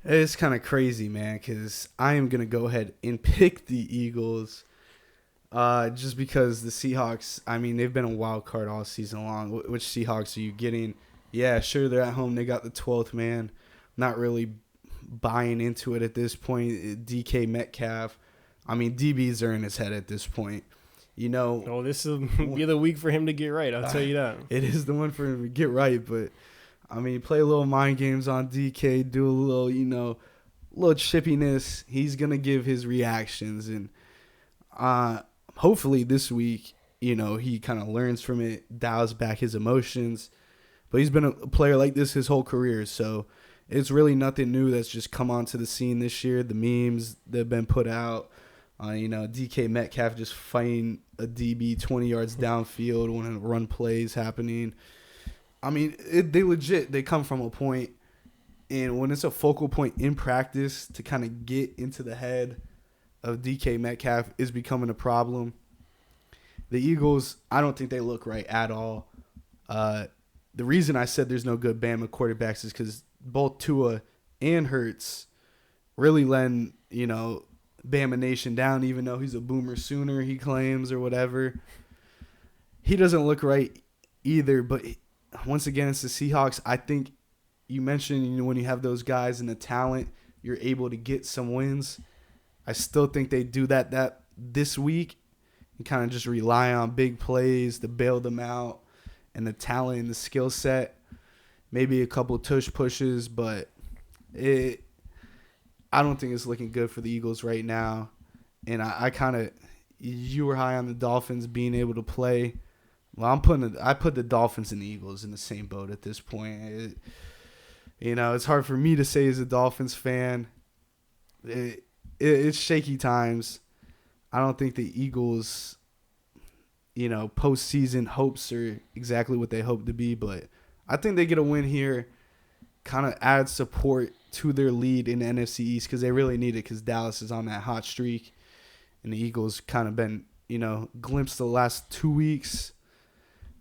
It's kind of crazy, man, because I am going to go ahead and pick the Eagles just because the Seahawks, I mean, they've been a wild card all season long. Which Seahawks are you getting? Yeah, sure, they're at home. They got the 12th man. Not really buying into it at this point. DK Metcalf, I mean, DBs are in his head at this point. You know, Oh, this will be the week for him to get right. I'll tell you that. it is the one for him to get right. But I mean, play a little mind games on DK, do a little, little chippiness. He's gonna give his reactions, and hopefully this week, he kind of learns from it, dials back his emotions. But he's been a player like this his whole career, so it's really nothing new that's just come onto the scene this year. The memes that have been put out, DK Metcalf just fighting a DB 20 yards downfield when a run play is happening. I mean, they come from a point, and when it's a focal point in practice to kind of get into the head of DK Metcalf is becoming a problem. The Eagles, I don't think they look right at all. The reason I said there's no good Bama quarterbacks is because both Tua and Hurts really letting, Bama Nation down, even though he's a boomer sooner, he claims, or whatever. He doesn't look right either, but once again, it's the Seahawks. I think you mentioned, when you have those guys and the talent, you're able to get some wins. I still think they do that this week and kind of just rely on big plays to bail them out and the talent and the skill set. Maybe a couple tush pushes, but I don't think it's looking good for the Eagles right now. And you were high on the Dolphins being able to play. Well, I put the Dolphins and the Eagles in the same boat at this point. It's hard for me to say as a Dolphins fan. It's shaky times. I don't think the Eagles, postseason hopes are exactly what they hope to be, but I think they get a win here, kind of add support to their lead in the NFC East because they really need it because Dallas is on that hot streak, and the Eagles kind of been, glimpsed the last 2 weeks.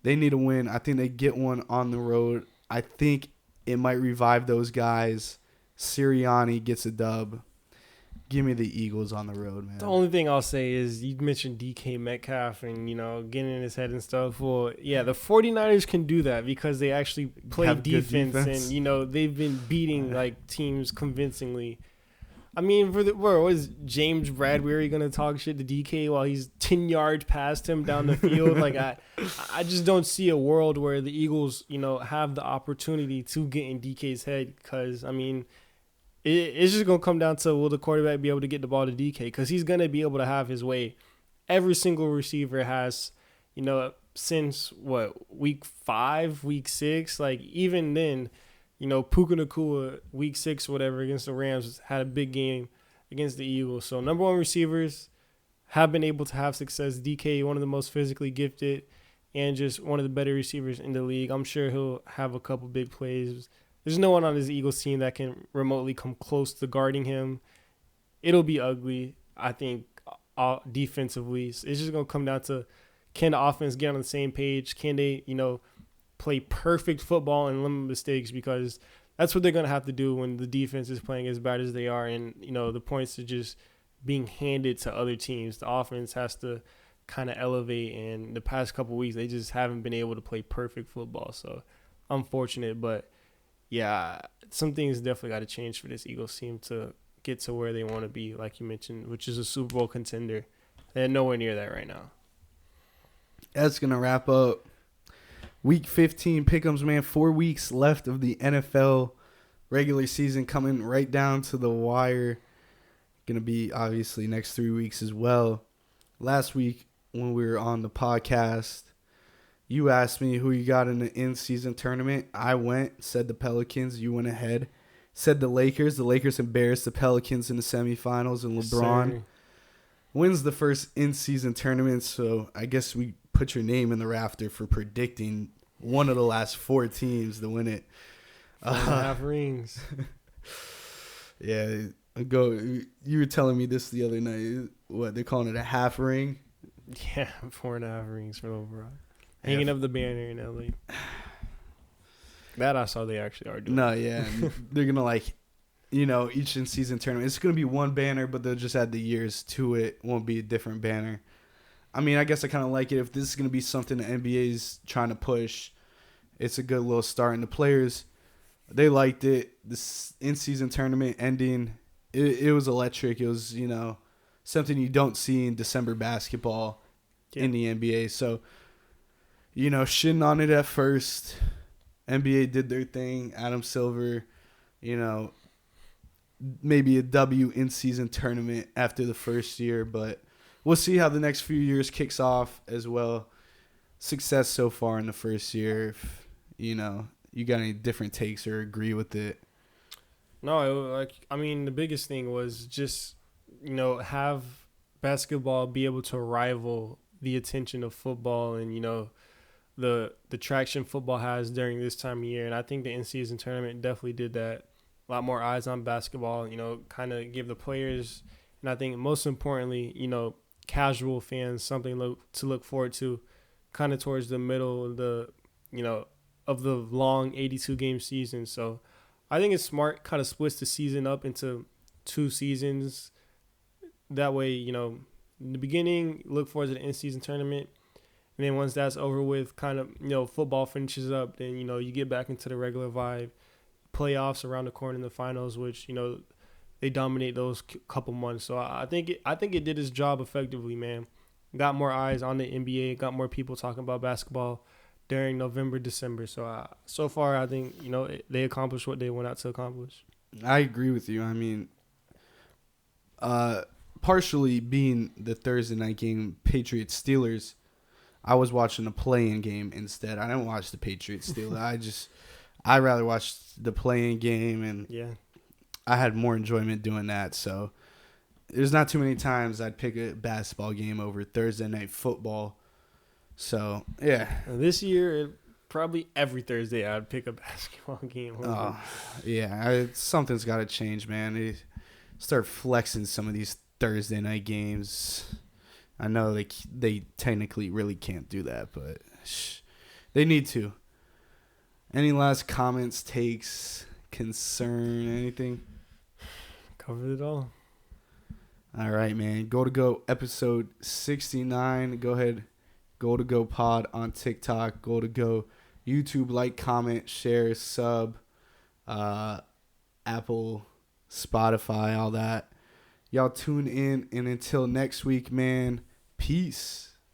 They need a win. I think they get one on the road. I think it might revive those guys. Sirianni gets a dub. Give me the Eagles on the road, man. The only thing I'll say is you mentioned DK Metcalf and, getting in his head and stuff. Well, yeah, the 49ers can do that because they actually play defense and, they've been beating, teams convincingly. I mean, what is James Bradbury going to talk shit to DK while he's 10 yards past him down the field? I just don't see a world where the Eagles, have the opportunity to get in DK's head because, I mean – it's just going to come down to will the quarterback be able to get the ball to DK because he's going to be able to have his way. Every single receiver has, since week 5, week 6, even then, Puka Nacua, week 6, whatever, against the Rams had a big game against the Eagles. So number one receivers have been able to have success. DK, one of the most physically gifted and just one of the better receivers in the league. I'm sure he'll have a couple big plays. There's no one on this Eagles team that can remotely come close to guarding him. It'll be ugly, I think, defensively. It's just going to come down to can the offense get on the same page? Can they, play perfect football and limit mistakes? Because that's what they're going to have to do when the defense is playing as bad as they are and, the points are just being handed to other teams. The offense has to kind of elevate, and the past couple weeks they just haven't been able to play perfect football. So, unfortunate, but yeah, some things definitely got to change for this Eagles team to get to where they want to be, like you mentioned, which is a Super Bowl contender. They're nowhere near that right now. That's going to wrap up Week 15 pick'ems, man. 4 weeks left of the NFL regular season coming right down to the wire. Going to be, obviously, next 3 weeks as well. Last week when we were on the podcast, you asked me who you got in the in-season tournament. I went, said the Pelicans. You went ahead, said the Lakers. The Lakers embarrassed the Pelicans in the semifinals, and LeBron wins the first in-season tournament. So I guess we put your name in the rafter for predicting one of the last 4 teams to win it. 4.5 rings. Yeah, you were telling me this the other night. What, they're calling it a half ring? Yeah, 4.5 rings for LeBron. Hanging up the banner in LA. That I saw they actually are doing. No, yeah. They're going to each in-season tournament. It's going to be one banner, but they'll just add the years to it. Won't be a different banner. I mean, I guess I kind of like it. If this is going to be something the NBA's trying to push, it's a good little start. And the players, they liked it. This in-season tournament ending, it was electric. It was, something you don't see in December basketball in the NBA. So, shitting on it at first. NBA did their thing. Adam Silver, maybe a W in-season tournament after the first year, but we'll see how the next few years kicks off as well. Success so far in the first year. If, you got any different takes or agree with it? No, the biggest thing was just, have basketball be able to rival the attention of football and, the traction football has during this time of year. And I think the in-season tournament definitely did that. A lot more eyes on basketball, kind of give the players, and I think most importantly, casual fans something to look forward to kind of towards the middle of of the long 82 game season. So I think it's smart, kind of splits the season up into 2 seasons. That way, in the beginning, look forward to the in-season tournament. And then once that's over with, kind of, football finishes up, then, you get back into the regular vibe. Playoffs around the corner in the finals, which, they dominate those couple months. So I think it did its job effectively, man. Got more eyes on the NBA, got more people talking about basketball during November, December. So so far, I think, they accomplished what they went out to accomplish. I agree with you. I mean, partially being the Thursday night game, Patriots-Steelers, I was watching the play-in game instead. I didn't watch the Patriots-Steelers. I'd rather watch the play-in game, and I had more enjoyment doing that. So there's not too many times I'd pick a basketball game over Thursday night football. So, yeah. This year, probably every Thursday I'd pick a basketball game over. Something's got to change, man. They start flexing some of these Thursday night games. I know they technically really can't do that, but they need to. Any last comments, takes, concern, anything? Covered it all. All right, man. Go episode 69. Go ahead. Go pod on TikTok. Go YouTube. Like, comment, share, sub. Apple, Spotify, all that. Y'all tune in. And until next week, man, peace.